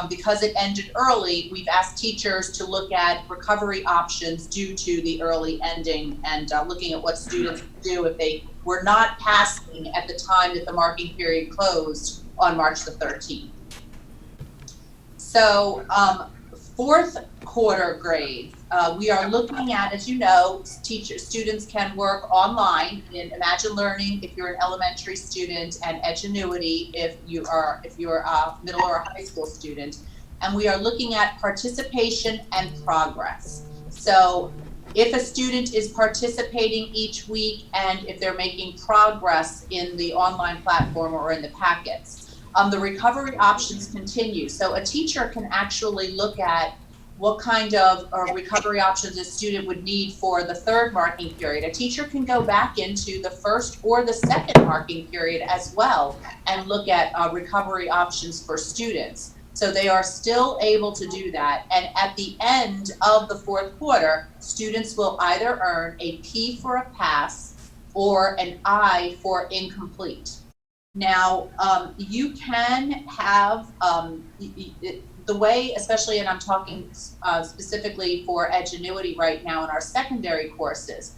because it ended early, we've asked teachers to look at recovery options due to the early ending and looking at what students do if they were not passing at the time that the marking period closed on March the 13th. So fourth quarter grades, we are looking at, as you know, students can work online in Imagine Learning if you're an elementary student, and Edgenuity if you're a middle or high school student. And we are looking at participation and progress. So if a student is participating each week and if they're making progress in the online platform or in the packets, the recovery options continue. So a teacher can actually look at what kind of recovery options a student would need for the third marking period. A teacher can go back into the first or the second marking period as well and look at recovery options for students. So they are still able to do that. And at the end of the fourth quarter, students will either earn a P for a pass or an I for incomplete. Now, you can have the way, especially, and I'm talking specifically for Edgenuity right now in our secondary courses,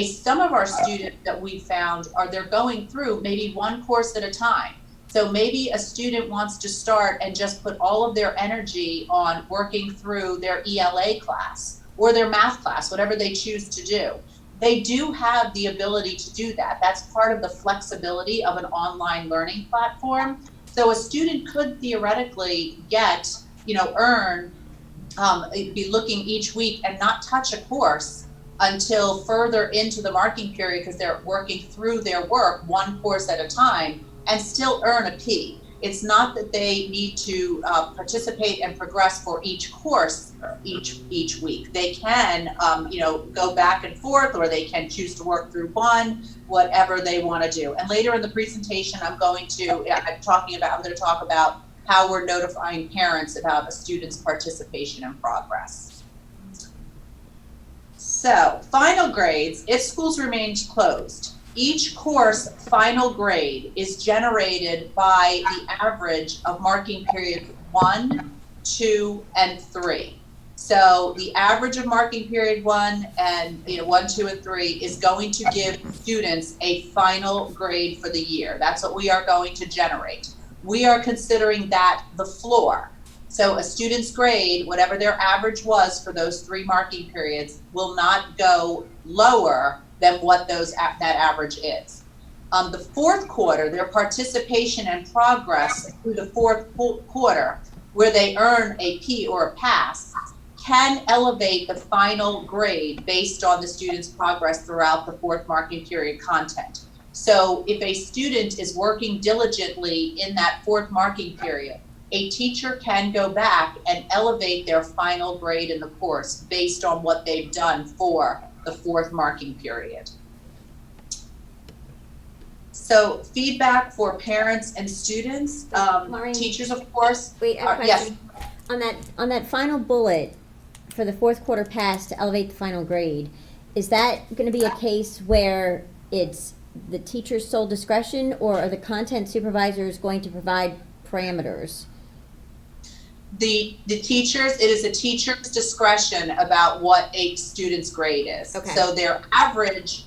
some of our students that we found they're going through maybe one course at a time. So maybe a student wants to start and just put all of their energy on working through their ELA class or their math class, whatever they choose to do. They do have the ability to do that. That's part of the flexibility of an online learning platform. So a student could theoretically earn, be looking each week and not touch a course until further into the marking period because they're working through their work one course at a time and still earn a P. It's not that they need to participate and progress for each course each week. They can, go back and forth, or they can choose to work through one, whatever they want to do. And later in the presentation, I'm going to talk about how we're notifying parents about a student's participation and progress. So, final grades, if schools remain closed. Each course final grade is generated by the average of marking periods 1, 2, and 3. So the average of marking period 1 and 1, 2, and 3 is going to give students a final grade for the year. That's what we are going to generate. We are considering that the floor. So a student's grade, whatever their average was for those 3 marking periods, will not go lower than what that average is. The fourth quarter, their participation and progress through the fourth quarter, where they earn a P or a pass, can elevate the final grade based on the student's progress throughout the fourth marking period content. So if a student is working diligently in that fourth marking period, a teacher can go back and elevate their final grade in the course based on what they've done for the fourth marking period. So feedback for parents and students, Maureen, teachers, of course. Wait, I have a Yes. question. On that final bullet for the fourth quarter pass to elevate the final grade, is that going to be a case where it's the teacher's sole discretion, or are the content supervisors going to provide parameters? The teachers, it is a teacher's discretion about what a student's grade is. Okay. So their average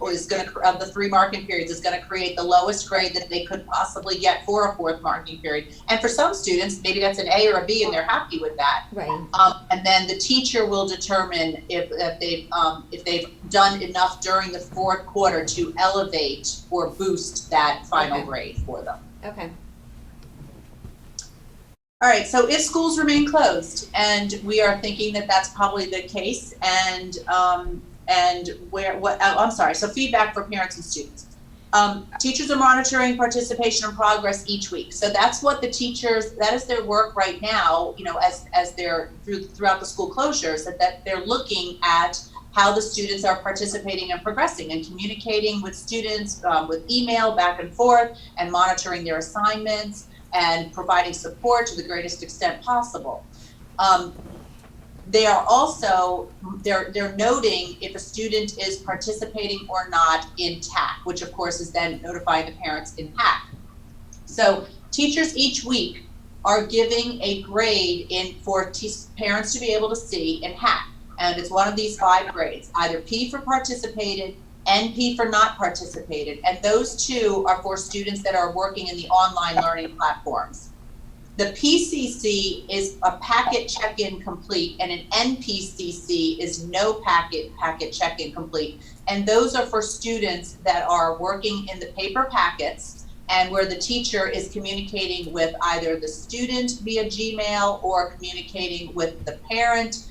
is going to, of the 3 marking periods, is going to create the lowest grade that they could possibly get for a fourth marking period. And for some students, maybe that's an A or a B and they're happy with that. Right. And then the teacher will determine if they've done enough during the fourth quarter to elevate or boost that final Okay. grade for them. Okay. All right, so if schools remain closed, and we are thinking that that's probably the case, and so feedback for parents and students. Teachers are monitoring participation and progress each week. So that's what the teachers, that is their work right now, you know, as they're throughout the school closures, that they're looking at how the students are participating and progressing and communicating with students with email back and forth and monitoring their assignments and providing support to the greatest extent possible. They are also, they're noting if a student is participating or not in TAC, which of course is then notifying the parents in HAC. So teachers each week are giving a grade for parents to be able to see in HAC. And it's one of these 5 grades, either P for participated, NP for not participated, and those 2 are for students that are working in the online learning platforms. The PCC is a packet check-in complete, and an NPCC is no packet check-in complete. And those are for students that are working in the paper packets and where the teacher is communicating with either the student via Gmail or communicating with the parent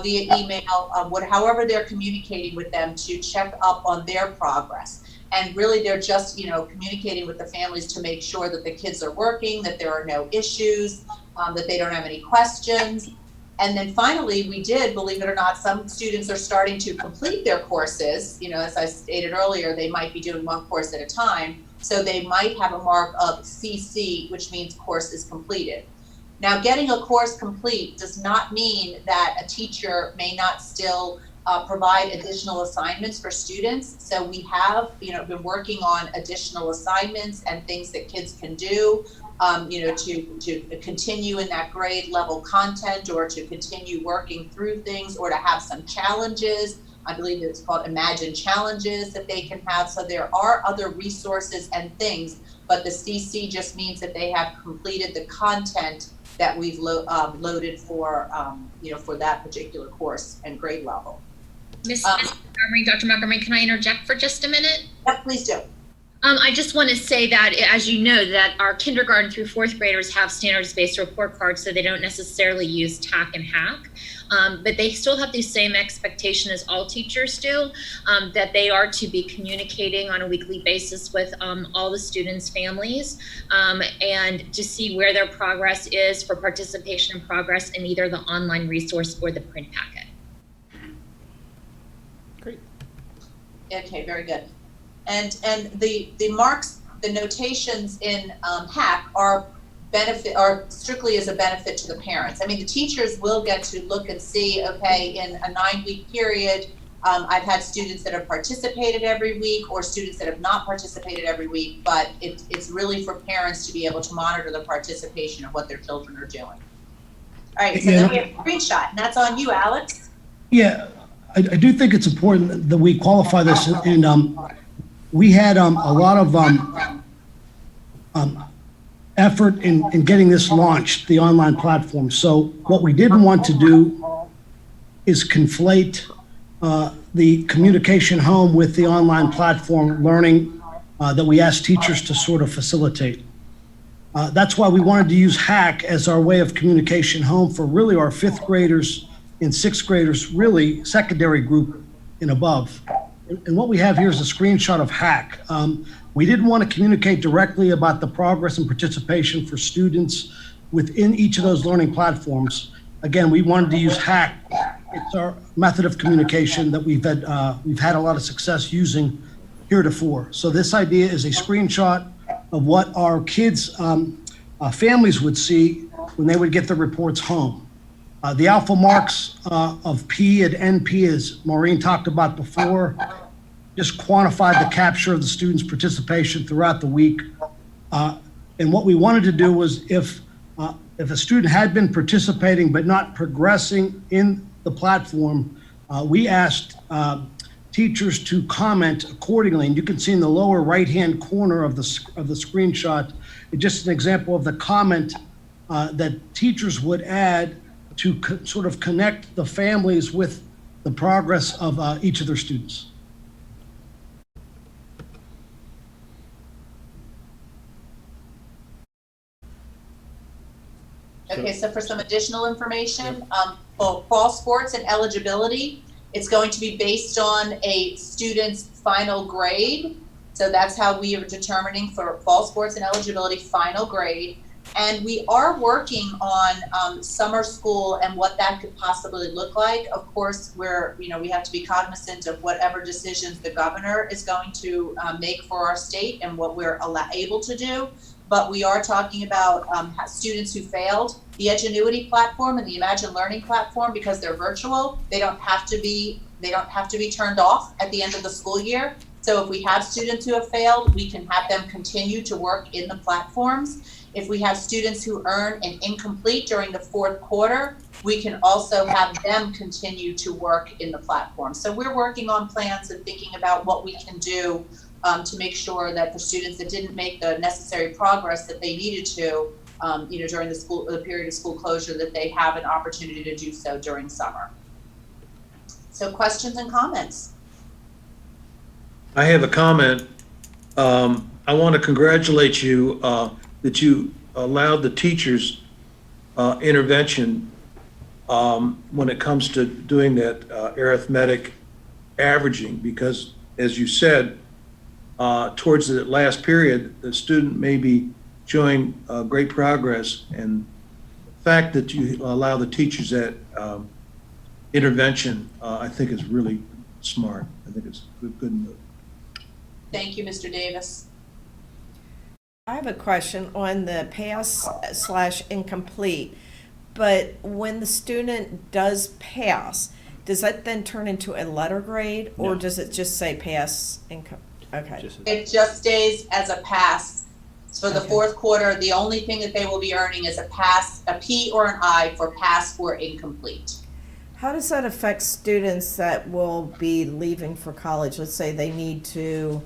via email, however they're communicating with them to check up on their progress. And really they're just, you know, communicating with the families to make sure that the kids are working, that there are no issues, that they don't have any questions. And then finally, we did, believe it or not, some students are starting to complete their courses. You know, as I stated earlier, they might be doing 1 course at a time. So they might have a mark of CC, which means course is completed. Now, getting a course complete does not mean that a teacher may not still provide additional assignments for students. So we have, you know, been working on additional assignments and things that kids can do, you know, to continue in that grade level content or to continue working through things or to have some challenges. I believe it's called Imagine Challenges that they can have. So there are other resources and things, but the CC just means that they have completed the content that we've loaded for, you know, for that particular course and grade level. Miss Montgomery, Dr. Montgomery, can I interject for just a minute? Yeah, please do. I just want to say that, as you know, that our kindergarten through 4th graders have standards-based report cards, so they don't necessarily use TAC and HAC. But they still have the same expectation as all teachers do, that they are to be communicating on a weekly basis with all the students' families, and to see where their progress is for participation and progress in either the online resource or the print packet. Great. Okay, very good. And the marks, the notations in HAC are strictly as a benefit to the parents. I mean, the teachers will get to look and see, okay, in a 9-week period, I've had students that have participated every week or students that have not participated every week, but it's really for parents to be able to monitor the participation of what their children are doing. All right, so then we have a screenshot, and that's on you, Alex. Yeah, I do think it's important that we qualify this, and we had a lot of effort in getting this launched, the online platform. So what we didn't want to do is conflate the communication home with the online platform learning that we asked teachers to sort of facilitate. That's why we wanted to use Hack as our way of communication home for really our 5th graders and 6th graders, really secondary group and above. And what we have here is a screenshot of Hack. We didn't want to communicate directly about the progress and participation for students within each of those learning platforms. Again, we wanted to use Hack. It's our method of communication that we've had a lot of success using heretofore. So this idea is a screenshot of what our kids' families would see when they would get the reports home. The alpha marks of P and NP, as Maureen talked about before, just quantified the capture of the students' participation throughout the week. And what we wanted to do was if a student had been participating but not progressing in the platform, we asked teachers to comment accordingly. And you can see in the lower right-hand corner of the screenshot, it's just an example of the comment that teachers would add to sort of connect the families with the progress of each of their students. Okay, so for some additional information, for fall sports and eligibility, it's going to be based on a student's final grade. So that's how we are determining for fall sports and eligibility final grade. And we are working on summer school and what that could possibly look like. Of course, we have to be cognizant of whatever decisions the governor is going to make for our state and what we're able to do. But we are talking about students who failed the Edgenuity platform and the Imagine Learning platform because they're virtual. They don't have to be turned off at the end of the school year. So if we have students who have failed, we can have them continue to work in the platforms. If we have students who earn an incomplete during the 4th quarter, we can also have them continue to work in the platform. So we're working on plans and thinking about what we can do to make sure that the students that didn't make the necessary progress that they needed to, during the period of school closure, that they have an opportunity to do so during summer. So questions and comments? I have a comment. I want to congratulate you that you allowed the teachers intervention when it comes to doing that arithmetic averaging, because as you said, towards the last period, the student may be showing great progress, and the fact that you allow the teachers that intervention, I think is really smart. I think it's a good move. Thank you, Mr. Davis. I have a question on the pass/incomplete, but when the student does pass, does that then turn into a letter grade, or does it just say pass income? Okay. It just stays as a pass. For the 4th quarter, the only thing that they will be earning is a pass, a P or an I for pass or incomplete. How does that affect students that will be leaving for college? Let's say they need to,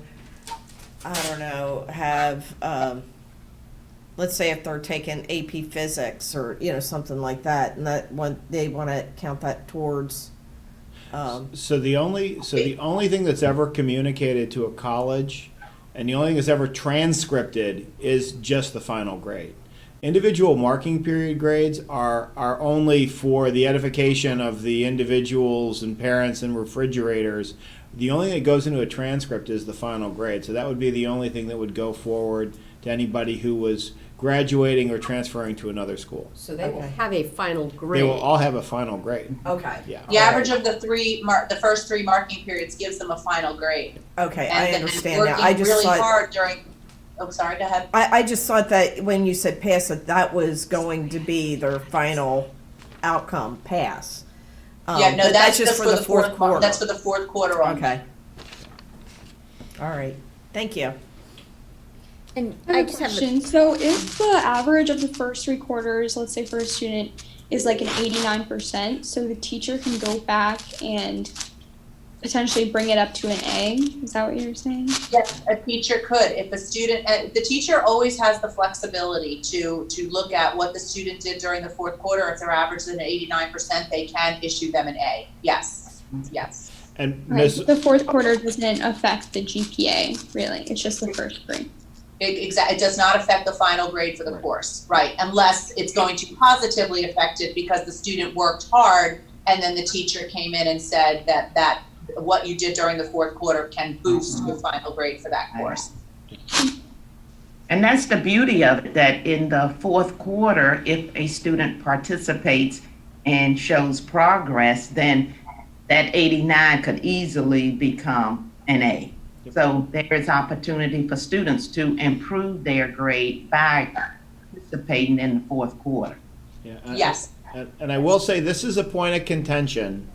I don't know, have, let's say if they're taking AP Physics or, something like that, and they want to count that towards. So the only thing that's ever communicated to a college, and the only thing that's ever transcripted, is just the final grade. Individual marking period grades are only for the edification of the individuals and parents and refrigerators. The only thing that goes into a transcript is the final grade. So that would be the only thing that would go forward to anybody who was graduating or transferring to another school. So they will have a final grade. They will all have a final grade. Okay. Yeah. The average of the first 3 marking periods gives them a final grade. Okay, And I then understand that. I working just really thought, hard during. Oh, sorry. Go ahead. I just thought that when you said pass, that was going to be their final outcome, pass. Yeah, no, but that's just for the 4th quarter. That's for the 4th quarter only. Okay. All right. Thank you. And I just have a question. So if the average of the first 3 quarters, let's say for a student, is like an 89%, so the teacher can go back and essentially bring it up to an A. Is that what you're saying? Yes, a teacher could. If a student, the teacher always has the flexibility to look at what the student did during the fourth quarter. If their average is an 89%, they can issue them an A. Yes, yes. And Right. Ms. The fourth quarter doesn't affect the GPA, really. It's just the first grade. It does not affect the final grade for the course, right? Unless it's going to positively affect it because the student worked hard and then the teacher came in and said that what you did during the fourth quarter can boost your final grade for that course. And that's the beauty of it, that in the fourth quarter, if a student participates and shows progress, then that 89 could easily become an A. So there is opportunity for students to improve their grade by participating in the fourth quarter. Yeah, Yes. And I will say, this is a point of contention,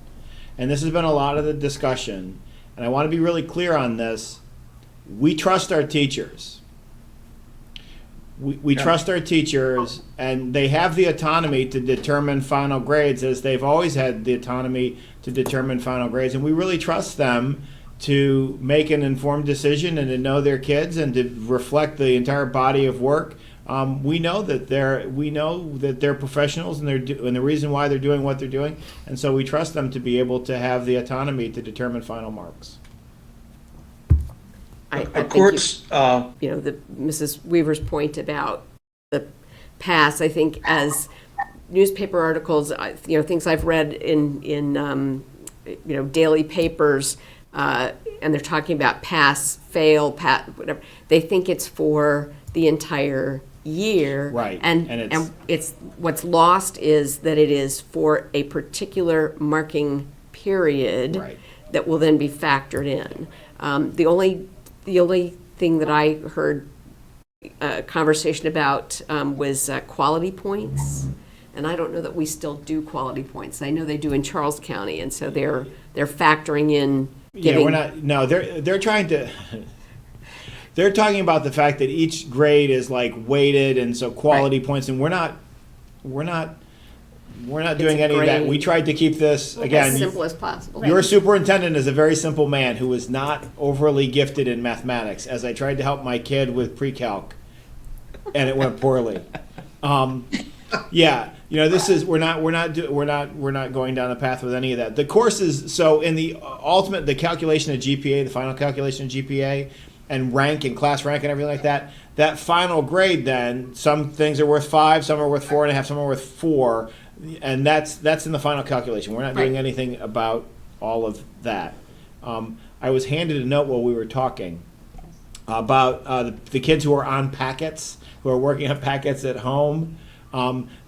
and this has been a lot of the discussion, and I want to be really clear on this. We trust our teachers. We trust our teachers, and they have the autonomy to determine final grades, as they've always had the autonomy to determine final grades, and we really trust them to make an informed decision and to know their kids and to reflect the entire body of work. We know that they're professionals, and and the reason why they're doing what they're doing, and so we trust them to be able to have the autonomy to determine final marks. I think Courts, Mrs. Weaver's point about the pass, I think as newspaper articles, things I've read in daily papers, and they're talking about pass, fail, whatever. They think it's for the entire year. Right. And it's what's lost is that it is for a particular marking period. Right. That will then be factored in. The only thing that I heard a conversation about was quality points. And I don't know that we still do quality points. I know they do in Charles County, and so they're factoring in giving. Yeah, we're not. No, they're trying to. They're talking about the fact that each grade is like weighted, and so quality points, and we're not doing any of that. We tried to keep this again as simple as possible. Your superintendent is a very simple man who is not overly gifted in mathematics. As I tried to help my kid with pre-calc, and it went poorly. Yeah, this is we're not going down the path with any of that. The courses, so in the ultimate, the calculation of GPA, the final calculation of GPA, and rank and class rank and everything like that. That final grade, then some things are worth 5, some are worth 4.5, some are worth 4, and that's in the final calculation. We're not doing anything about all of that. I was handed a note while we were talking about the kids who are on packets, who are working on packets at home.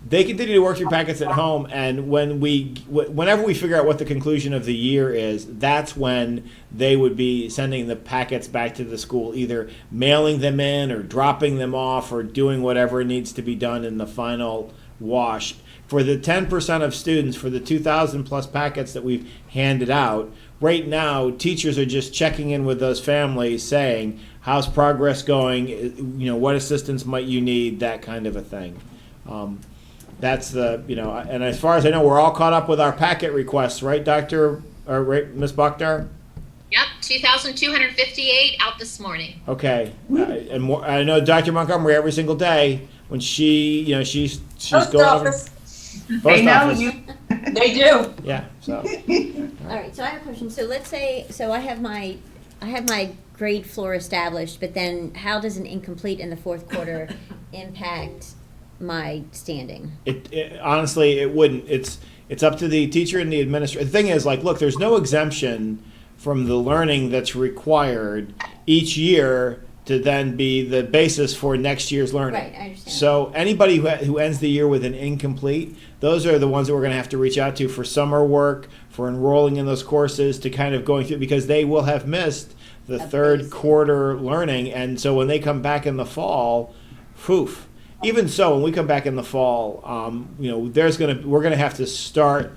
They continue to work through packets at home, and whenever we figure out what the conclusion of the year is, that's when they would be sending the packets back to the school, either mailing them in or dropping them off or doing whatever needs to be done in the final wash. For the 10% of students, for the 2,000 plus packets that we've handed out, right now, teachers are just checking in with those families saying, how's progress going? What assistance might you need? That kind of a thing. That's and as far as I know, we're all caught up with our packet requests, right, Ms. Buckner? Yep, 2,258 out this morning. Okay, and more, I know Dr. Montgomery every single day when she's Post going office. over. They know Office. you. They do. Yeah. So. All right, so I have a question. So let's say, I have my grade floor established, but then how does an incomplete in the fourth quarter impact my standing? It honestly, it wouldn't. It's up to the teacher and the administrator. The thing is, look, there's no exemption from the learning that's required each year to then be the basis for next year's learning. Right, I understand. So anybody who ends the year with an incomplete, those are the ones that we're going to have to reach out to for summer work, for enrolling in those courses, to kind of going through, because they will have missed the third quarter learning. And so when they come back in the fall, poof. Even so, when we come back in the fall, we're gonna have to start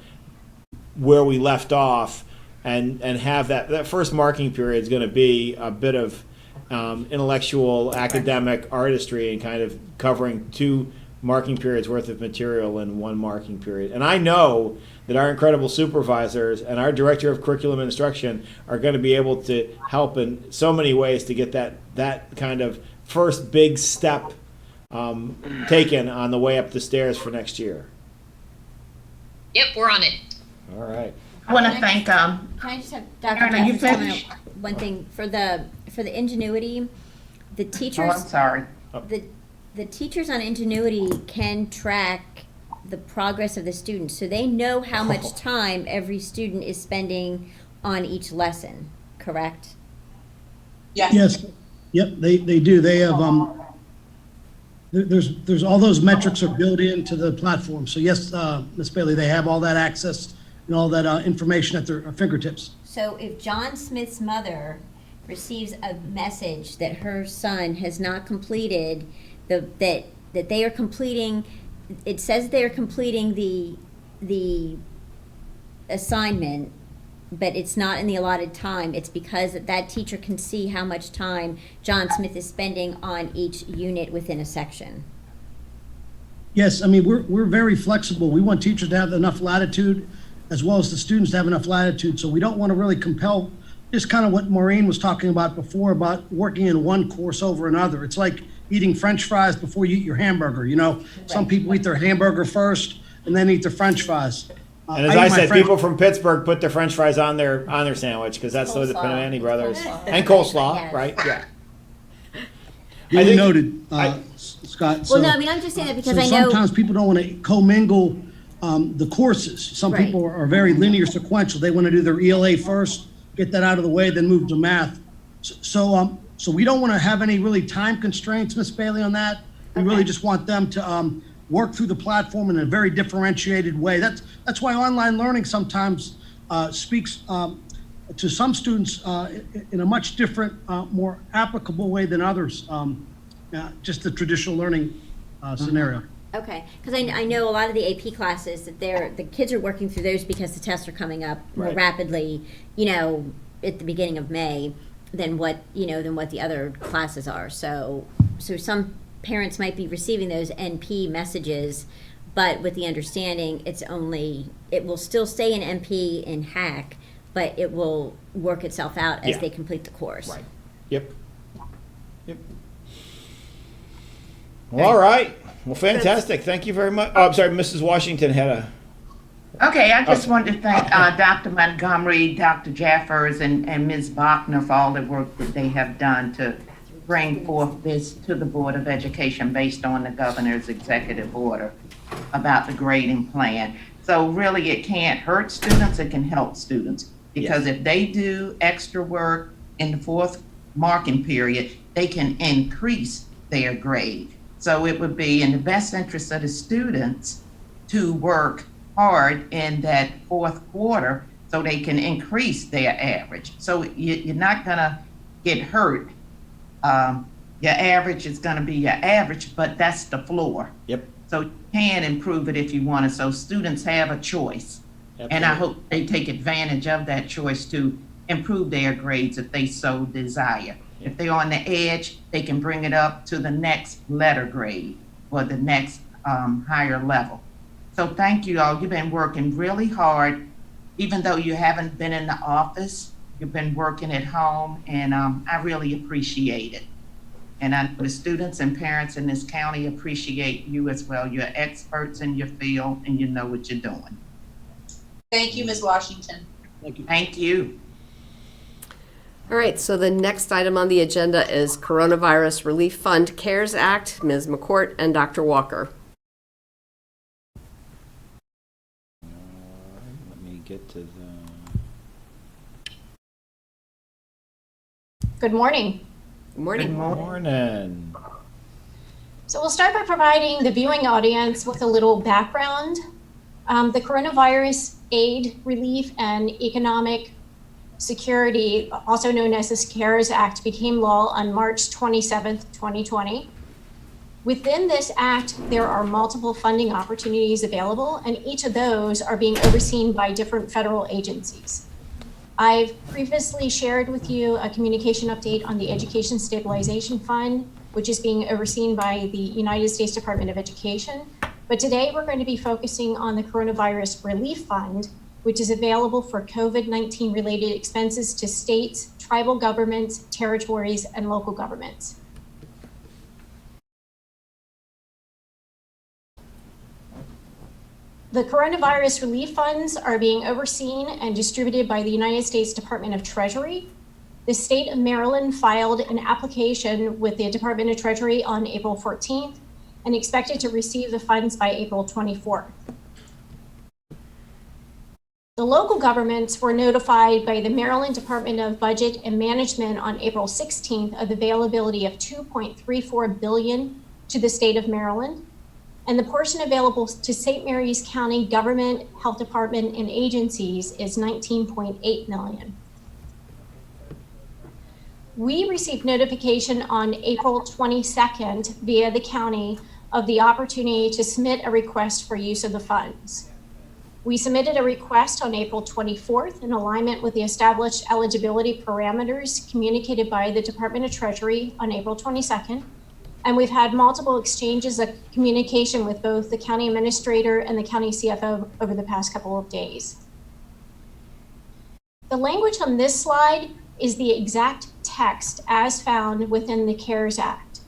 where we left off, and have that first marking period is going to be a bit of intellectual, academic artistry, and kind of covering 2 marking periods worth of material in one marking period. And I know that our incredible supervisors and our director of curriculum instruction are going to be able to help in so many ways to get that kind of first big step taken on the way up the stairs for next year. Yep, we're on it. All right. I want to thank, Can I just have Dr. Karen, are you Jeffers comment finished? on one thing for the Ingenuity, the oh, teachers, I'm sorry. the teachers on Ingenuity can track the progress of the students, so they know how much time every student is spending on each lesson, correct? Yes. Yes, yep, they do. They have, there's all those metrics are built into the platform. So yes, Ms. Bailey, they have all that access and all that information at their fingertips. So if John Smith's mother receives a message that her son has not completed, that they are completing, it says they're completing the assignment, but it's not in the allotted time, it's because that teacher can see how much time John Smith is spending on each unit within a section. Yes, I mean, we're very flexible. We want teachers to have enough latitude as well as the students to have enough latitude. So we don't want to really compel, just kind of what Maureen was talking about before about working in one course over another. It's like eating French fries before you eat your hamburger. You know, some people eat their hamburger first and then eat their French fries. And as I said, people from Pittsburgh put their French fries on their sandwich because that's the Panamani brothers and coleslaw, Yes. right? Yeah. Duly noted, Scott. Well, no, I mean, I'm just saying that because so I know. sometimes people don't want to commingle the courses. Some Right. people are very linear sequential. They want to do their ELA first, get that out of the way, then move to math. So we don't want to have any really time constraints, Ms. Bailey, on that. We really just want them to work through the platform in a very differentiated way. That's why online learning sometimes speaks to some students in a much different, more applicable way than others. Just the traditional learning scenario. Okay, because I know a lot of the AP classes that the kids are working through those because the tests are coming up more Right. rapidly, you know, at the beginning of May than what the other classes are. So some parents might be receiving those NP messages, but with the understanding it will still stay in NP in HACC, but it will work itself out as Yeah. they complete the course. Right. Yep. Well, all right. Well, fantastic. Thank you very much. Oh, I'm sorry, Mrs. Washington had a. Okay, I just wanted to thank Dr. Montgomery, Dr. Jaffers, and Ms. Bachner for all the work that they have done to bring forth this to the Board of Education based on the governor's executive order about the grading plan. So really, it can't hurt students, it can help students. Because if they do extra work in the fourth marking period, they can increase their grade. So it would be in the best interest of the students to work hard in that fourth quarter so they can increase their average. So you're not gonna get hurt. Your average is gonna be your average, but that's the floor. Yep. So you can improve it if you want to. So students have a choice. And I hope they take advantage of that choice to improve their grades if they so desire. If they're on the edge, they can bring it up to the next letter grade or the next higher level. So thank you all. You've been working really hard, even though you haven't been in the office. You've been working at home, and I really appreciate it. And I know the students and parents in this county appreciate you as well. You're experts in your field, and you know what you're doing. Thank you, Ms. Washington. Thank you. All right, so the next item on the agenda is Coronavirus Relief Fund CARES Act, Ms. McCourt and Dr. Walker. Let me get to the. Good morning. Good morning. Good morning. Morning. So we'll start by providing the viewing audience with a little background. The Coronavirus Aid, Relief, and Economic Security, also known as the CARES Act, became law on March 27th, 2020. Within this act, there are multiple funding opportunities available, and each of those are being overseen by different federal agencies. I've previously shared with you a communication update on the Education Stabilization Fund, which is being overseen by the United States Department of Education. But today we're going to be focusing on the Coronavirus Relief Fund, which is available for COVID-19 related expenses to states, tribal governments, territories, and local governments. The coronavirus relief funds are being overseen and distributed by the United States Department of Treasury. The state of Maryland filed an application with the Department of Treasury on April 14th and expected to receive the funds by April 24th. The local governments were notified by the Maryland Department of Budget and Management on April 16th of the availability of $2.34 billion to the state of Maryland. And the portion available to St. Mary's County government, health department, and agencies is $19.8 million. We received notification on April 22nd via the county of the opportunity to submit a request for use of the funds. We submitted a request on April 24th in alignment with the established eligibility parameters communicated by the Department of Treasury on April 22nd. And we've had multiple exchanges of communication with both the county administrator and the county CFO over the past couple of days. The language on this slide is the exact text as found within the CARES Act,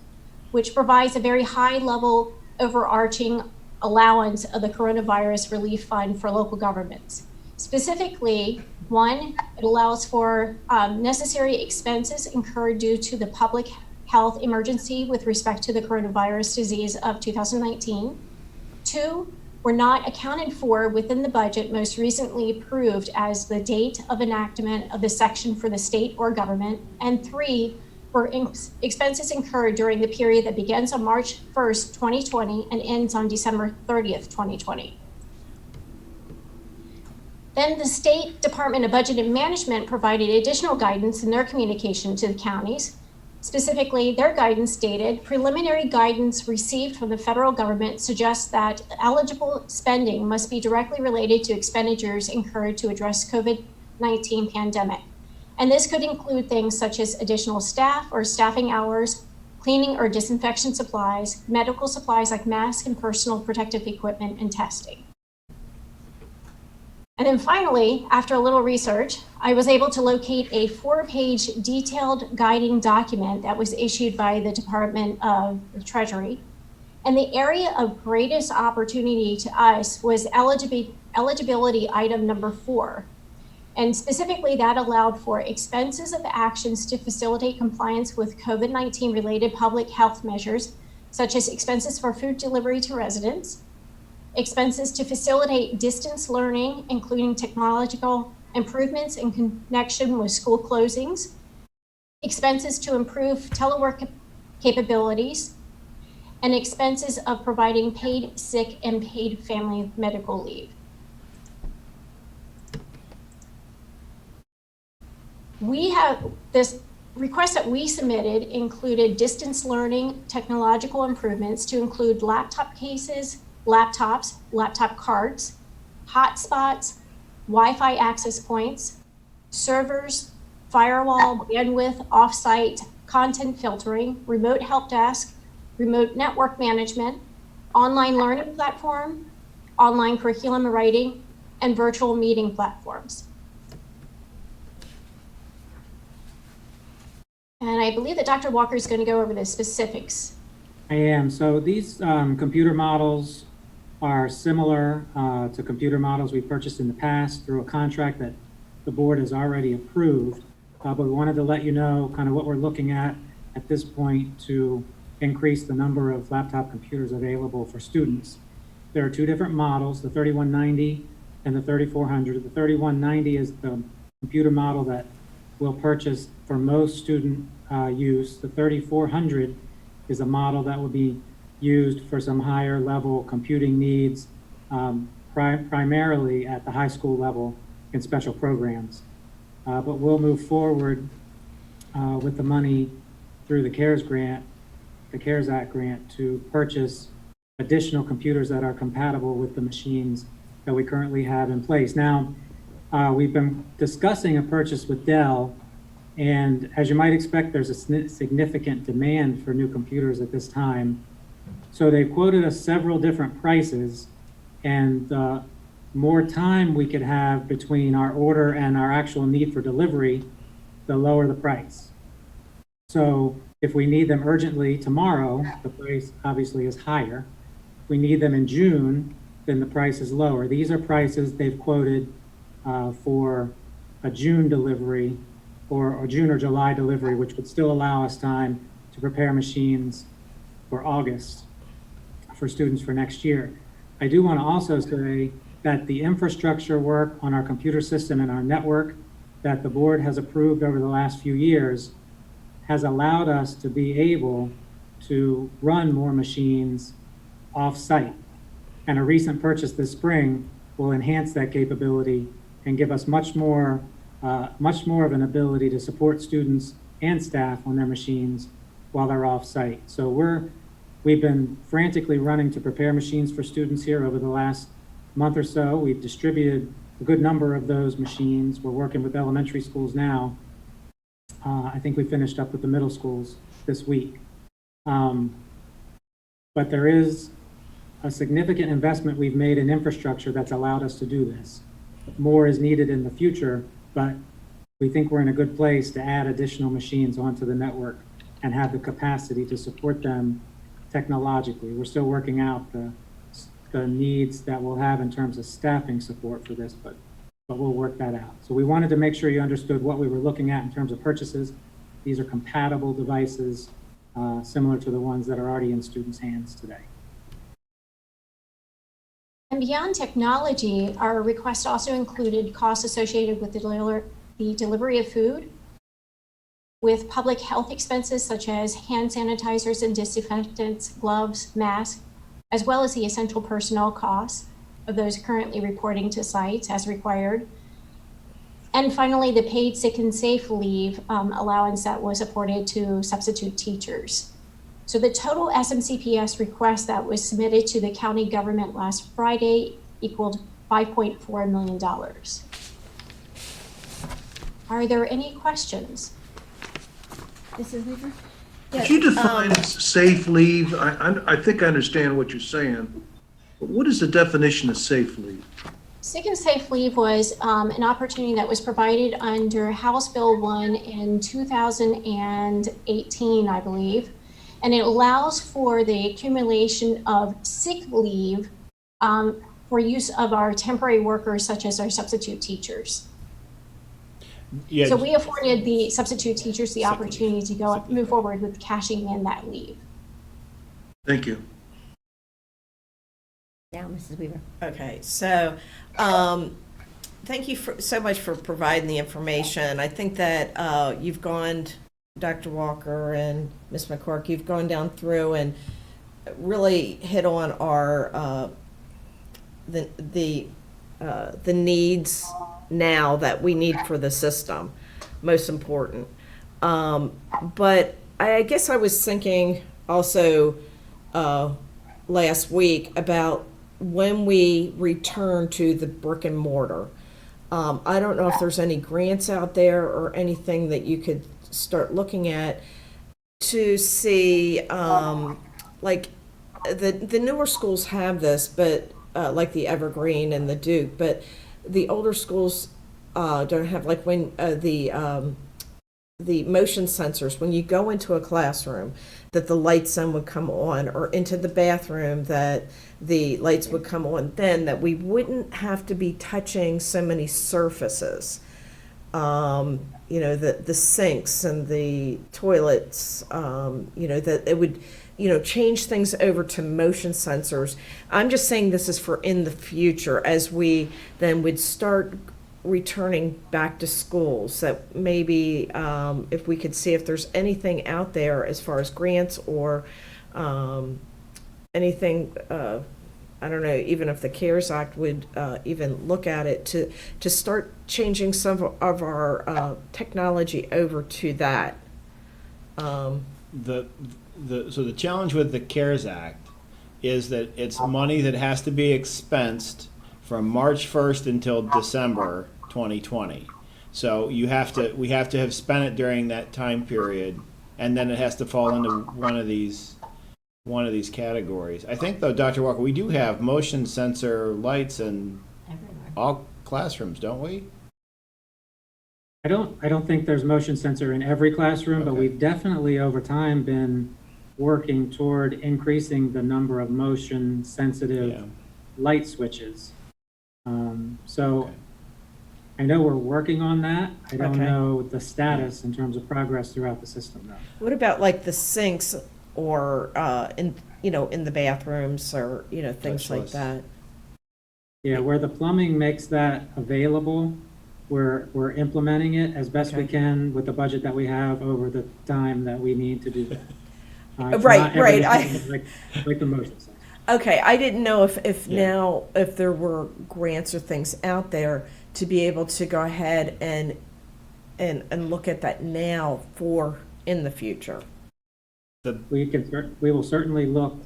which provides a very high level overarching allowance of the Coronavirus Relief Fund for local governments. Specifically, one, it allows for necessary expenses incurred due to the public health emergency with respect to the coronavirus disease of 2019. Two, were not accounted for within the budget most recently approved as the date of enactment of the section for the state or government. And three, were expenses incurred during the period that begins on March 1st, 2020 and ends on December 30th, 2020. Then the State Department of Budget and Management provided additional guidance in their communication to the counties. Specifically, their guidance stated, preliminary guidance received from the federal government suggests that eligible spending must be directly related to expenditures incurred to address COVID-19 pandemic. And this could include things such as additional staff or staffing hours, cleaning or disinfection supplies, medical supplies like masks and personal protective equipment, and testing. And then finally, after a little research, I was able to locate a 4-page detailed guiding document that was issued by the Department of the Treasury. And the area of greatest opportunity to us was eligibility item number 4. And specifically that allowed for expenses of actions to facilitate compliance with COVID-19 related public health measures, such as expenses for food delivery to residents, expenses to facilitate distance learning, including technological improvements in connection with school closings, expenses to improve telework capabilities, and expenses of providing paid sick and paid family medical leave. This request that we submitted included distance learning technological improvements to include laptop cases, laptops, laptop cards, hotspots, Wi-Fi access points, servers, firewall, bandwidth, offsite, content filtering, remote help desk, remote network management, online learning platform, online curriculum writing, and virtual meeting platforms. And I believe that Dr. Walker is going to go over the specifics. I am. So these computer models are similar to computer models we purchased in the past through a contract that the board has already approved. But we wanted to let you know kind of what we're looking at this point to increase the number of laptop computers available for students. There are two different models, the 3190 and the 3400. The 3190 is the computer model that we'll purchase for most student use. The 3400 is a model that will be used for some higher level computing needs, primarily at the high school level in special programs. But we'll move forward with the money through the CARES Act grant to purchase additional computers that are compatible with the machines that we currently have in place. Now, we've been discussing a purchase with Dell, And as you might expect, there's a significant demand for new computers at this time. So they quoted us several different prices, and the more time we could have between our order and our actual need for delivery, the lower the price. So if we need them urgently tomorrow, the price obviously is higher. If we need them in June, then the price is lower. These are prices they've quoted for a June delivery or June or July delivery, which would still allow us time to prepare machines for August for students for next year. I do want to also say that the infrastructure work on our computer system and our network that the board has approved over the last few years has allowed us to be able to run more machines off-site. And a recent purchase this spring will enhance that capability and give us much more of an ability to support students and staff on their machines while they're off-site. So we've been frantically running to prepare machines for students here over the last month or so. We've distributed a good number of those machines. We're working with elementary schools now. I think we finished up with the middle schools this week. But there is a significant investment we've made in infrastructure that's allowed us to do this. More is needed in the future, but we think we're in a good place to add additional machines onto the network and have the capacity to support them technologically. We're still working out the needs that we'll have in terms of staffing support for this, but we'll work that out. So we wanted to make sure you understood what we were looking at in terms of purchases. These are compatible devices, similar to the ones that are already in students' hands today. And beyond technology, our request also included costs associated with the delivery of food, with public health expenses such as hand sanitizers and disinfectants, gloves, masks, as well as the essential personnel costs of those currently reporting to sites as required. And finally, the paid sick and safe leave allowance that was afforded to substitute teachers. So the total SMCPS request that was submitted to the county government last Friday equaled $5.4 million. Are there any questions? Mrs. Weaver? Could you define safe leave? I think I understand what you're saying. But what is the definition of safe leave? Sick and safe leave was an opportunity that was provided under House Bill 1 in 2018, I believe. And it allows for the accumulation of sick leave for use of our temporary workers, such as our substitute teachers. Yeah. So we afforded the substitute teachers the opportunity to move forward with cashing in that leave. Thank you. Now, Mrs. Weaver. Okay, so thank you so much for providing the information. I think that you've gone, Dr. Walker and Ms. McCork, you've gone down through and really hit on our the needs now that we need for the system, most important. But I guess I was thinking also last week about when we return to the brick and mortar. I don't know if there's any grants out there or anything that you could start looking at to see, like the newer schools have this, but like the Evergreen and the Duke, but the older schools don't have, like when the motion sensors, when you go into a classroom, that the lights then would come on, or into the bathroom that the lights would come on, then that we wouldn't have to be touching so many surfaces. You know, the sinks and the toilets, you know, that it would, you know, change things over to motion sensors. I'm just saying this is for in the future, as we then would start returning back to schools, that maybe if we could see if there's anything out there as far as grants or anything, I don't know, even if the CARES Act would even look at it to start changing some of our technology over to that. So the challenge with the CARES Act is that it's money that has to be expensed from March 1st until December 2020. So we have to have spent it during that time period, and then it has to fall into one of these categories. I think though, Dr. Walker, we do have motion sensor lights in all classrooms, don't we? I don't think there's motion sensor in every classroom, but Okay. we've definitely over time been working toward increasing the number of motion sensitive Yeah. light switches. So Okay. I I know we're working on that. I don't Okay. know the status in terms of progress throughout the system, though. What about like the sinks or in the bathrooms or things like Touchless. that? Yeah, where the plumbing makes that available, we're implementing it as best we Okay. can with the budget that we have over the time that we need to do that. It's Right, not right, everything like the motion sensor. Okay, I didn't know if Yeah. now, if there were grants or things out there to be able to go ahead and look at that now for in the future. We will certainly look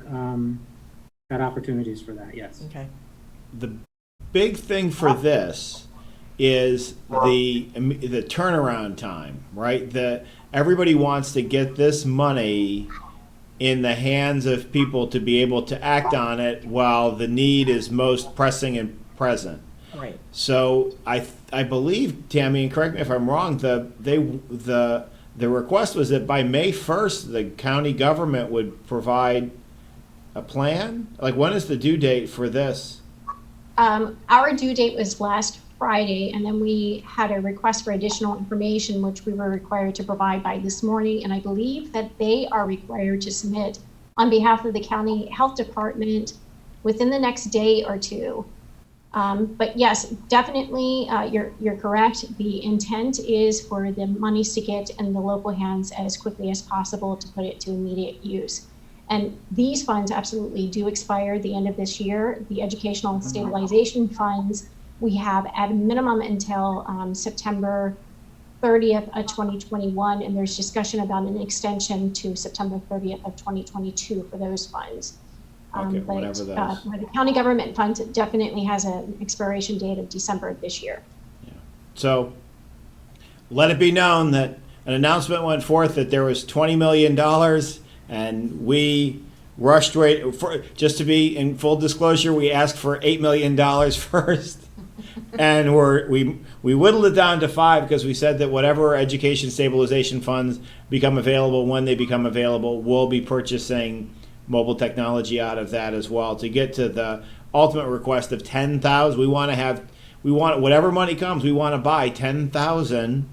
at opportunities for that, yes. Okay. The big thing for this is the turnaround time, right? Everybody wants to get this money in the hands of people to be able to act on it while the need is most pressing and present. Right. So I believe, Tammy, and correct me if I'm wrong, the request was that by May 1st, the county government would provide a plan? Like, when is the due date for this? Our due date was last Friday, and then we had a request for additional information, which we were required to provide by this morning. And I believe that they are required to submit on behalf of the county health department within the next day or two. But yes, definitely, you're correct. The intent is for the monies to get in the local hands as quickly as possible to put it to immediate use. And these funds absolutely do expire at the end of this year. The educational stabilization funds, we have at a minimum until September 30th of 2021, and there's discussion about an extension to September 30th of 2022 for those funds. Okay, whatever that is. The county government fund definitely has an expiration date of December of this year. So let it be known that an announcement went forth that there was $20 million, and we rushed just to be in full disclosure, we asked for $8 million first. And we whittled it down to 5 because we said that whatever education stabilization funds become available, when they become available, we'll be purchasing mobile technology out of that as well to get to the ultimate request of 10,000. We want whatever money comes, we want to buy 10,000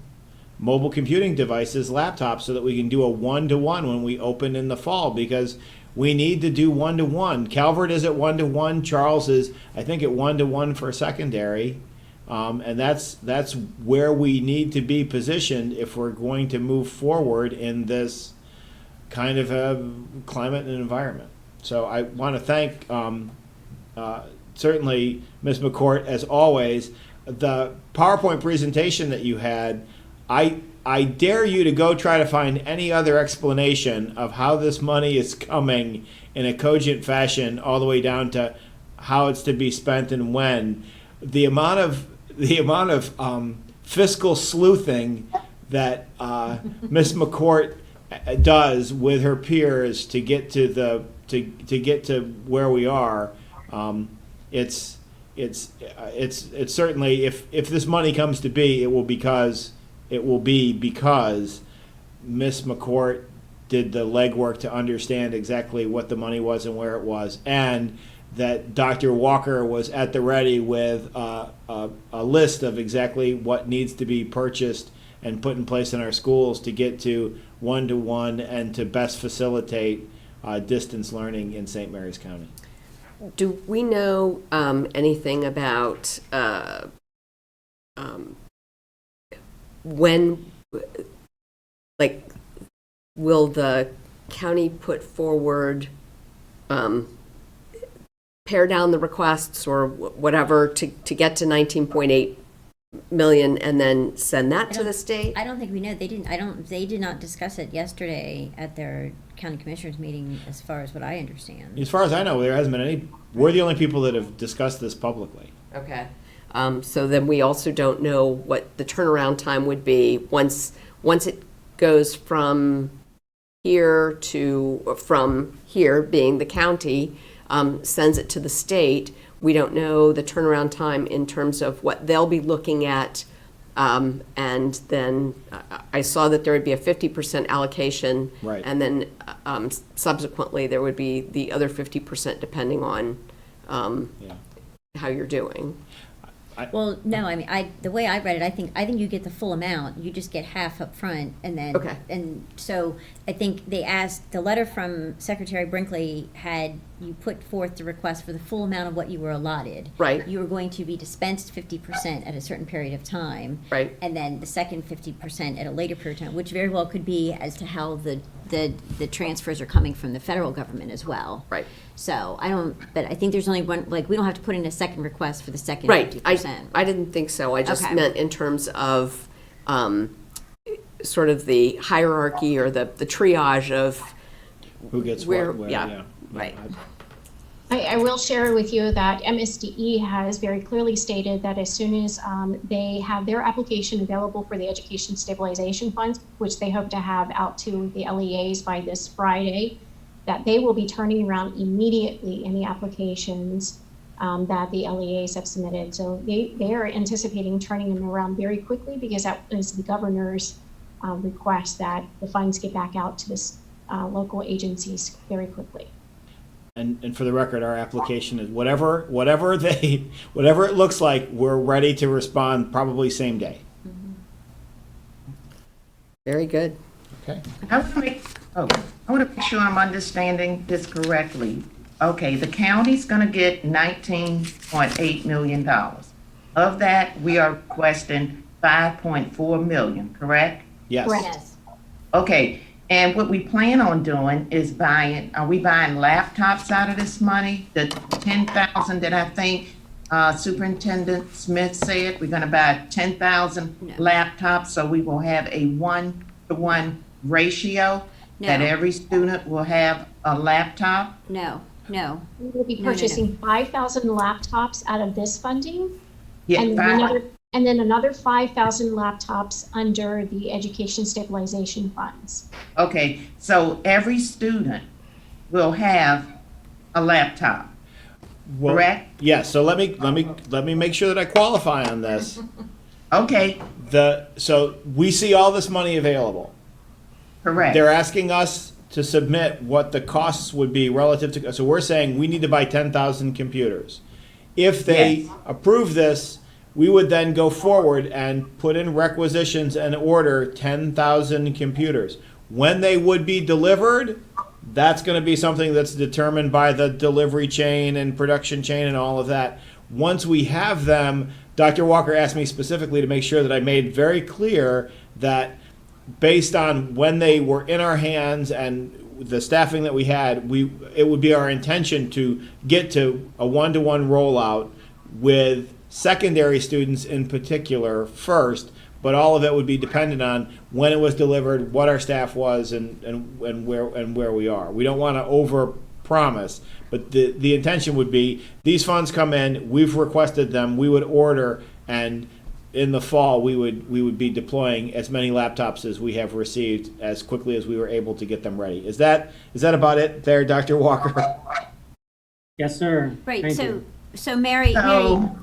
mobile computing devices, laptops, so that we can do a 1-to-1 when we open in the fall, because we need to do 1-to-1. Calvert is at 1-to-1. Charles is, I think, at 1-to-1 for secondary. And that's where we need to be positioned if we're going to move forward in this kind of a climate and environment. So I want to thank certainly Ms. McCourt, as always. The PowerPoint presentation that you had, I dare you to go try to find any other explanation of how this money is coming in a cogent fashion, all the way down to how it's to be spent and when. The amount of fiscal sleuthing that Ms. McCourt does with her peers to get to get to where we are, it's certainly, if this money comes to be, it will be because Ms. McCourt did the legwork to understand exactly what the money was and where it was, and that Dr. Walker was at the ready with a list of exactly what needs to be purchased and put in place in our schools to get to 1-to-1 and to best facilitate distance learning in St. Mary's County. Do we know anything about when, like, will the county put forward, pare down the requests or whatever to get to 19.8 million and then send that to the state? I don't think we know. They did not discuss it yesterday at their county commissioners meeting, as far as what I understand. As far as I know, there hasn't been any. We're the only people that have discussed this publicly. Okay. So then we also don't know what the turnaround time would be once it goes from here being the county, sends it to the state. We don't know the turnaround time in terms of what they'll be looking at. And then I saw that there would be a 50% allocation. Right. And then subsequently, there would be the other 50% depending on how you're doing. Well, no, I mean, the way I read it, I think you get the full amount. You just get half up front, and then Okay. And so I think they asked, the letter from Secretary Brinkley had you put forth the request for the full amount of what you were allotted. Right. You were going to be dispensed 50% at a certain period of time. Right. And then the second 50% at a later period of time, which very well could be as to how the transfers are coming from the federal government as well. Right. So but I think there's only one, like, we don't have to put in a second request for the second Right. 50%. I didn't think so. I just Okay. meant in terms of sort of the hierarchy or the triage of Who gets where, what, where, yeah. Right. I will share with you that MSDE has very clearly stated that as soon as they have their application available for the Education Stabilization Funds, which they hope to have out to the LEAs by this Friday, that they will be turning around immediately any applications that the LEAs have submitted. So they are anticipating turning them around very quickly, because that is the governor's request, that the funds get back out to the local agencies very quickly. And for the record, our application is whatever it looks like, we're ready to respond probably same day. Very good. Okay. I want to make sure I'm understanding this correctly. Okay, the county's going to get $19.8 million. Of that, we are requesting $5.4 million, correct? Yes. Yes. Okay, and what we plan on doing is are we buying laptops out of this money? The 10,000 that I think Superintendent Smith said, we're gonna buy 10,000 laptops, so we will have a 1-to-1 ratio? That No. every student will have a laptop? No. We will be No, no, no. purchasing 5,000 laptops out of this funding, Yeah, and then another 5,000 laptops under the Education Stabilization Funds. okay, so every student will have a laptop, Well, correct? yes. So let me make sure that I qualify on this. Okay, So we see all this money available. correct. They're asking us to submit what the costs would be relative to, so we're saying we need to buy 10,000 computers. If they Yes. approve this, we would then go forward and put in requisitions and order 10,000 computers. When they would be delivered, that's going to be something that's determined by the delivery chain and production chain and all of that. Once we have them, Dr. Walker asked me specifically to make sure that I made very clear that based on when they were in our hands and the staffing that we had, it would be our intention to get to a 1-to-1 rollout with secondary students in particular first, but all of it would be dependent on when it was delivered, what our staff was, and where we are. We don't want to over-promise, but the intention would be these funds come in, we've requested them, we would order, and in the fall we would be deploying as many laptops as we have received as quickly as we were able to get them ready. Is that about it there, Dr. Walker? Yes, sir. Right, Thank so, you. so Mary, So,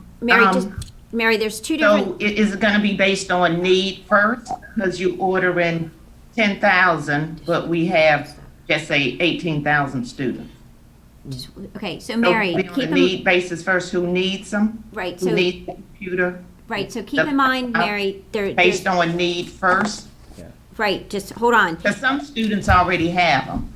Mary, there's two different, So is it gonna be based on need first? Because you ordering 10,000, but we have, just say, 18,000 students. okay, so So Mary, we on a keep need in, basis first, who needs them? right, Who so, needs a computer? right, so keep in mind, Mary, there's, Based on need first? right, just hold on. Because some students already have them.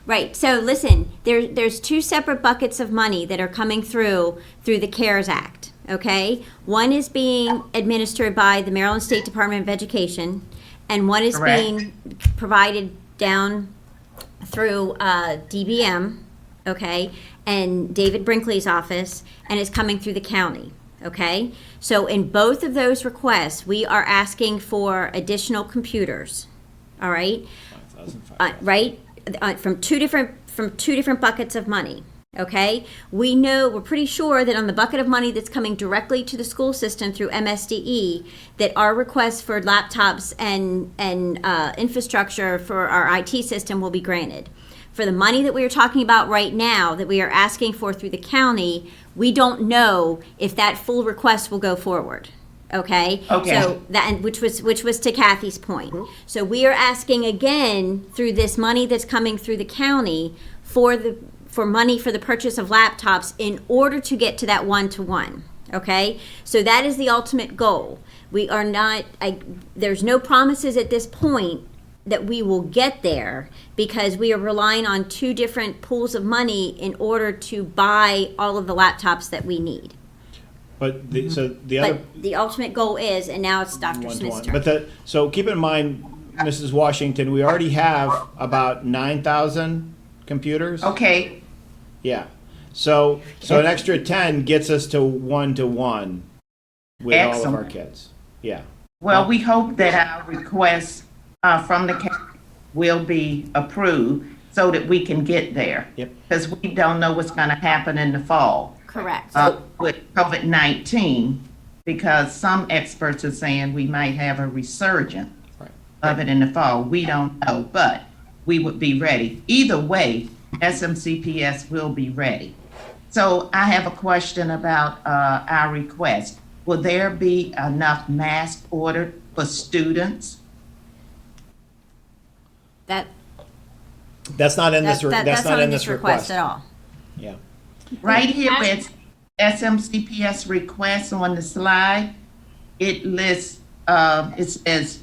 Right, so listen, there's two separate buckets of money that are coming through the CARES Act, okay? One is being administered by the Maryland State Department of Education, and one is Correct. being provided down through DBM, okay? And David Brinkley's office, and is coming through the county, okay? So in both of those requests, we are asking for additional computers, all right? Right? From two different buckets of money. Okay, we're pretty sure that on the bucket of money that's coming directly to the school system through MSDE, that our requests for laptops and infrastructure for our IT system will be granted. For the money that we are talking about right now, that we are asking for through the county, we don't know if that full request will go forward. Okay? Okay. So that, which was to Kathy's point. So we are asking again through this money that's coming through the county for money for the purchase of laptops in order to get to that one-to-one. Okay? So that is the ultimate goal. We are not, there's no promises at this point that we will get there because we are relying on two different pools of money in order to buy all of the laptops that we need. But the other But the ultimate goal is, and now it's Dr. Smith's turn. But so keep in mind, Mrs. Washington, we already have about 9,000 computers. Okay, Yeah. So an extra 10 gets us to one-to-one with all of our Excellent. kids. Yeah. well, we hope that our request from the county will be approved so that we can get there. Yep. Because we don't know what's going to happen in the fall Correct. with COVID-19, because some experts are saying we might have a resurgence Right. of it in the fall. We don't know, but we would be ready. Either way, SMCPS will be ready. So I have a question about our request. Will there be enough masks ordered for students? That's not in this. That's not in this request at all. Yeah. Right here where it's SMCPS request on the slide, it lists, it says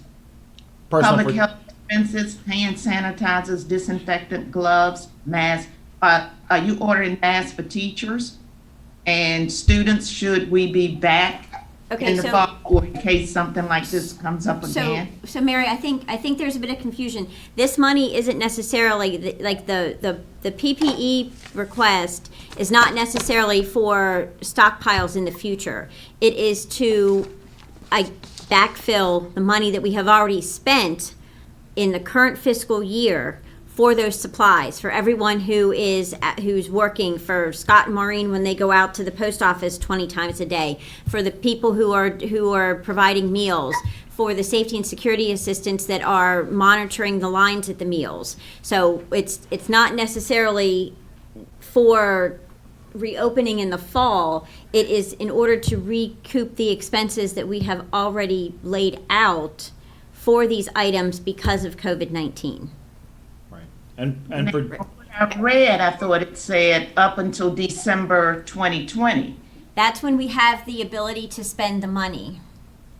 Personal public health expenses, hand sanitizers, disinfectant, gloves, masks. Are you ordering masks for teachers and students? Should we be back Okay, in the so- fall or in case something like this comes up again? So Mary, I think there's a bit of confusion. This money isn't necessarily, the PPE request is not necessarily for stockpiles in the future. It is to backfill the money that we have already spent in the current fiscal year for those supplies, for everyone who's working, for Scott and Maureen when they go out to the post office 20 times a day, for the people who are providing meals, for the safety and security assistants that are monitoring the lines at the meals. So it's not necessarily for reopening in the fall. It is in order to recoup the expenses that we have already laid out for these items because of COVID-19. Right. And for, I read, I thought it said up until December 2020. That's when we have the ability to spend the money.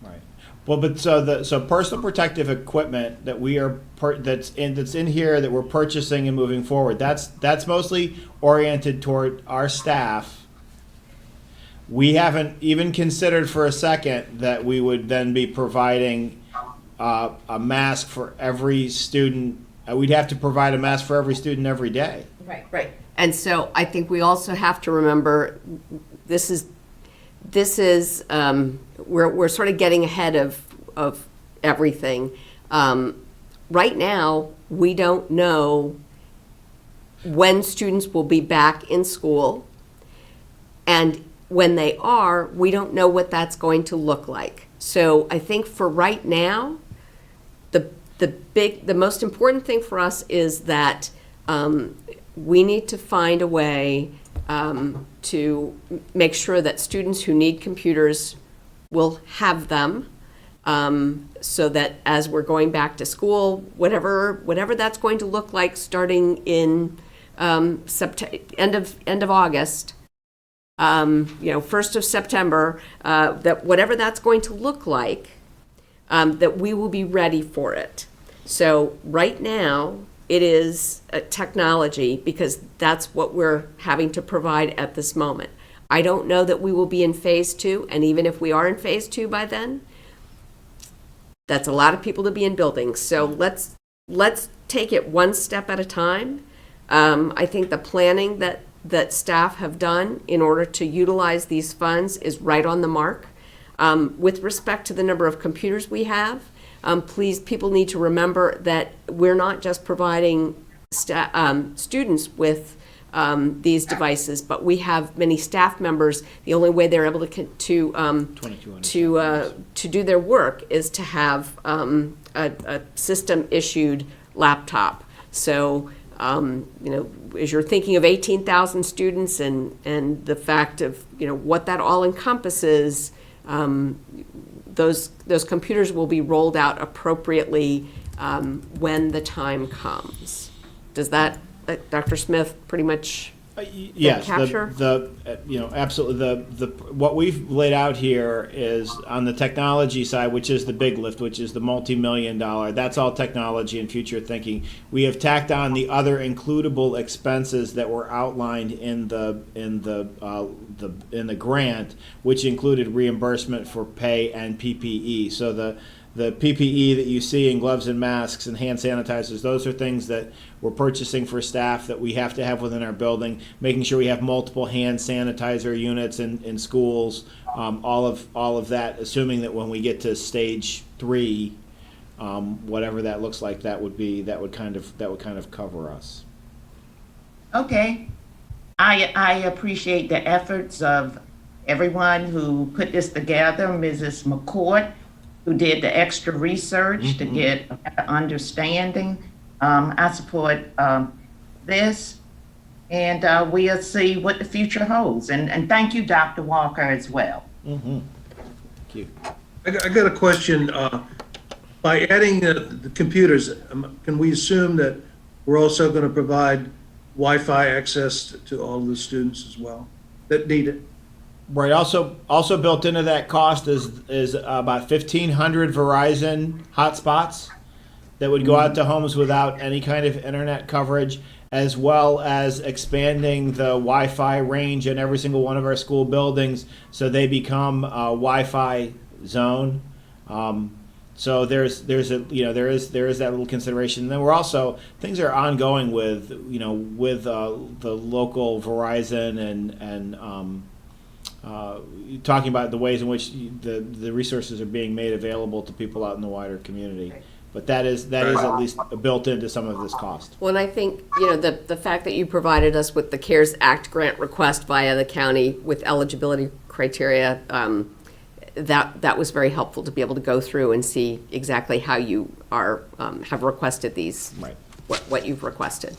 right. Well, but so personal protective equipment that we are that's in here that we're purchasing and moving forward. That's mostly oriented toward our staff. We haven't even considered for a second that we would then be providing a mask for every student. We'd have to provide a mask for every student every day. Right. And so I think we also have to remember, this is we're sort of getting ahead of everything. Right now, we don't know when students will be back in school, and when they are, we don't know what that's going to look like. So I think for right now, the most important thing for us is that we need to find a way to make sure that students who need computers will have them, so that as we're going back to school, whatever that's going to look like, starting in end of August, 1st of September, that whatever that's going to look like, that we will be ready for it. So right now, it is technology, because that's what we're having to provide at this moment. I don't know that we will be in phase 2, and even if we are in phase 2 by then, that's a lot of people to be in buildings. So let's take it one step at a time. I think the planning that staff have done in order to utilize these funds is right on the mark. With respect to the number of computers we have, please, people need to remember that we're not just providing students with these devices, but we have many staff members, the only way they're able to do their work is to have a system-issued laptop. So, as you're thinking of 18,000 students and the fact of, what that all encompasses, those computers will be rolled out appropriately when the time comes. Does that, Dr. Smith, pretty much yes, capture? absolutely. What we've laid out here is on the technology side, which is the big lift, which is the multi-million-dollar. That's all technology and future thinking. We have tacked on the other includable expenses that were outlined in the grant, which included reimbursement for pay and PPE. So the PPE that you see in gloves and masks and hand sanitizers, those are things that we're purchasing for staff that we have to have within our building, making sure we have multiple hand sanitizer units in schools, all of that, assuming that when we get to stage 3, whatever that looks like, that would kind of cover us. Okay. I appreciate the efforts of everyone who put this together, Mrs. McCourt, who did the extra research to get a better understanding. I support this, and we'll see what the future holds. And thank you, Dr. Walker, as well. Thank you. I got a question. By adding the computers, can we assume that we're also going to provide Wi-Fi access to all of the students as well that need it? Right. Also built into that cost is about 1,500 Verizon hotspots that would go out to homes without any kind of internet coverage, as well as expanding the Wi-Fi range in every single one of our school buildings so they become a Wi-Fi zone. So there is that little consideration. And then we're also, things are ongoing with the local Verizon and talking about the ways in which the resources are being made available to people out in the wider community. But that is at least built into some of this cost. Well, and I think, the fact that you provided us with the CARES Act grant request via the county with eligibility criteria, that was very helpful to be able to go through and see exactly how you have requested these, right? What you've requested.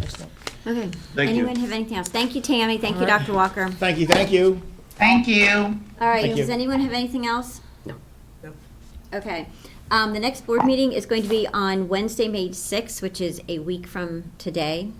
Excellent. Okay. Thank you. Anyone have anything else? Thank you, Tammy. Thank you, Dr. Walker. Thank you. Thank you. Thank you. All right. Thank Does you. anyone have anything else? No. Okay. The next board meeting is going to be on Wednesday, May 6th, which is a week from today.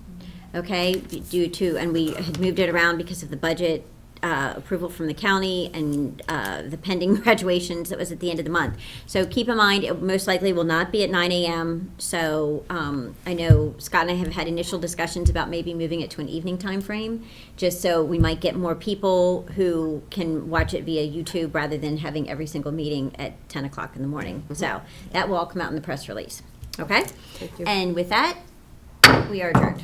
Okay, and we had moved it around because of the budget approval from the county and the pending graduations that was at the end of the month. So keep in mind, it most likely will not be at 9 a.m. So I know Scott and I have had initial discussions about maybe moving it to an evening time frame, just so we might get more people who can watch it via YouTube rather than having every single meeting at 10 o'clock in the morning. So that will all come out in the press release. Okay? Thank you. And with that, we are adjourned.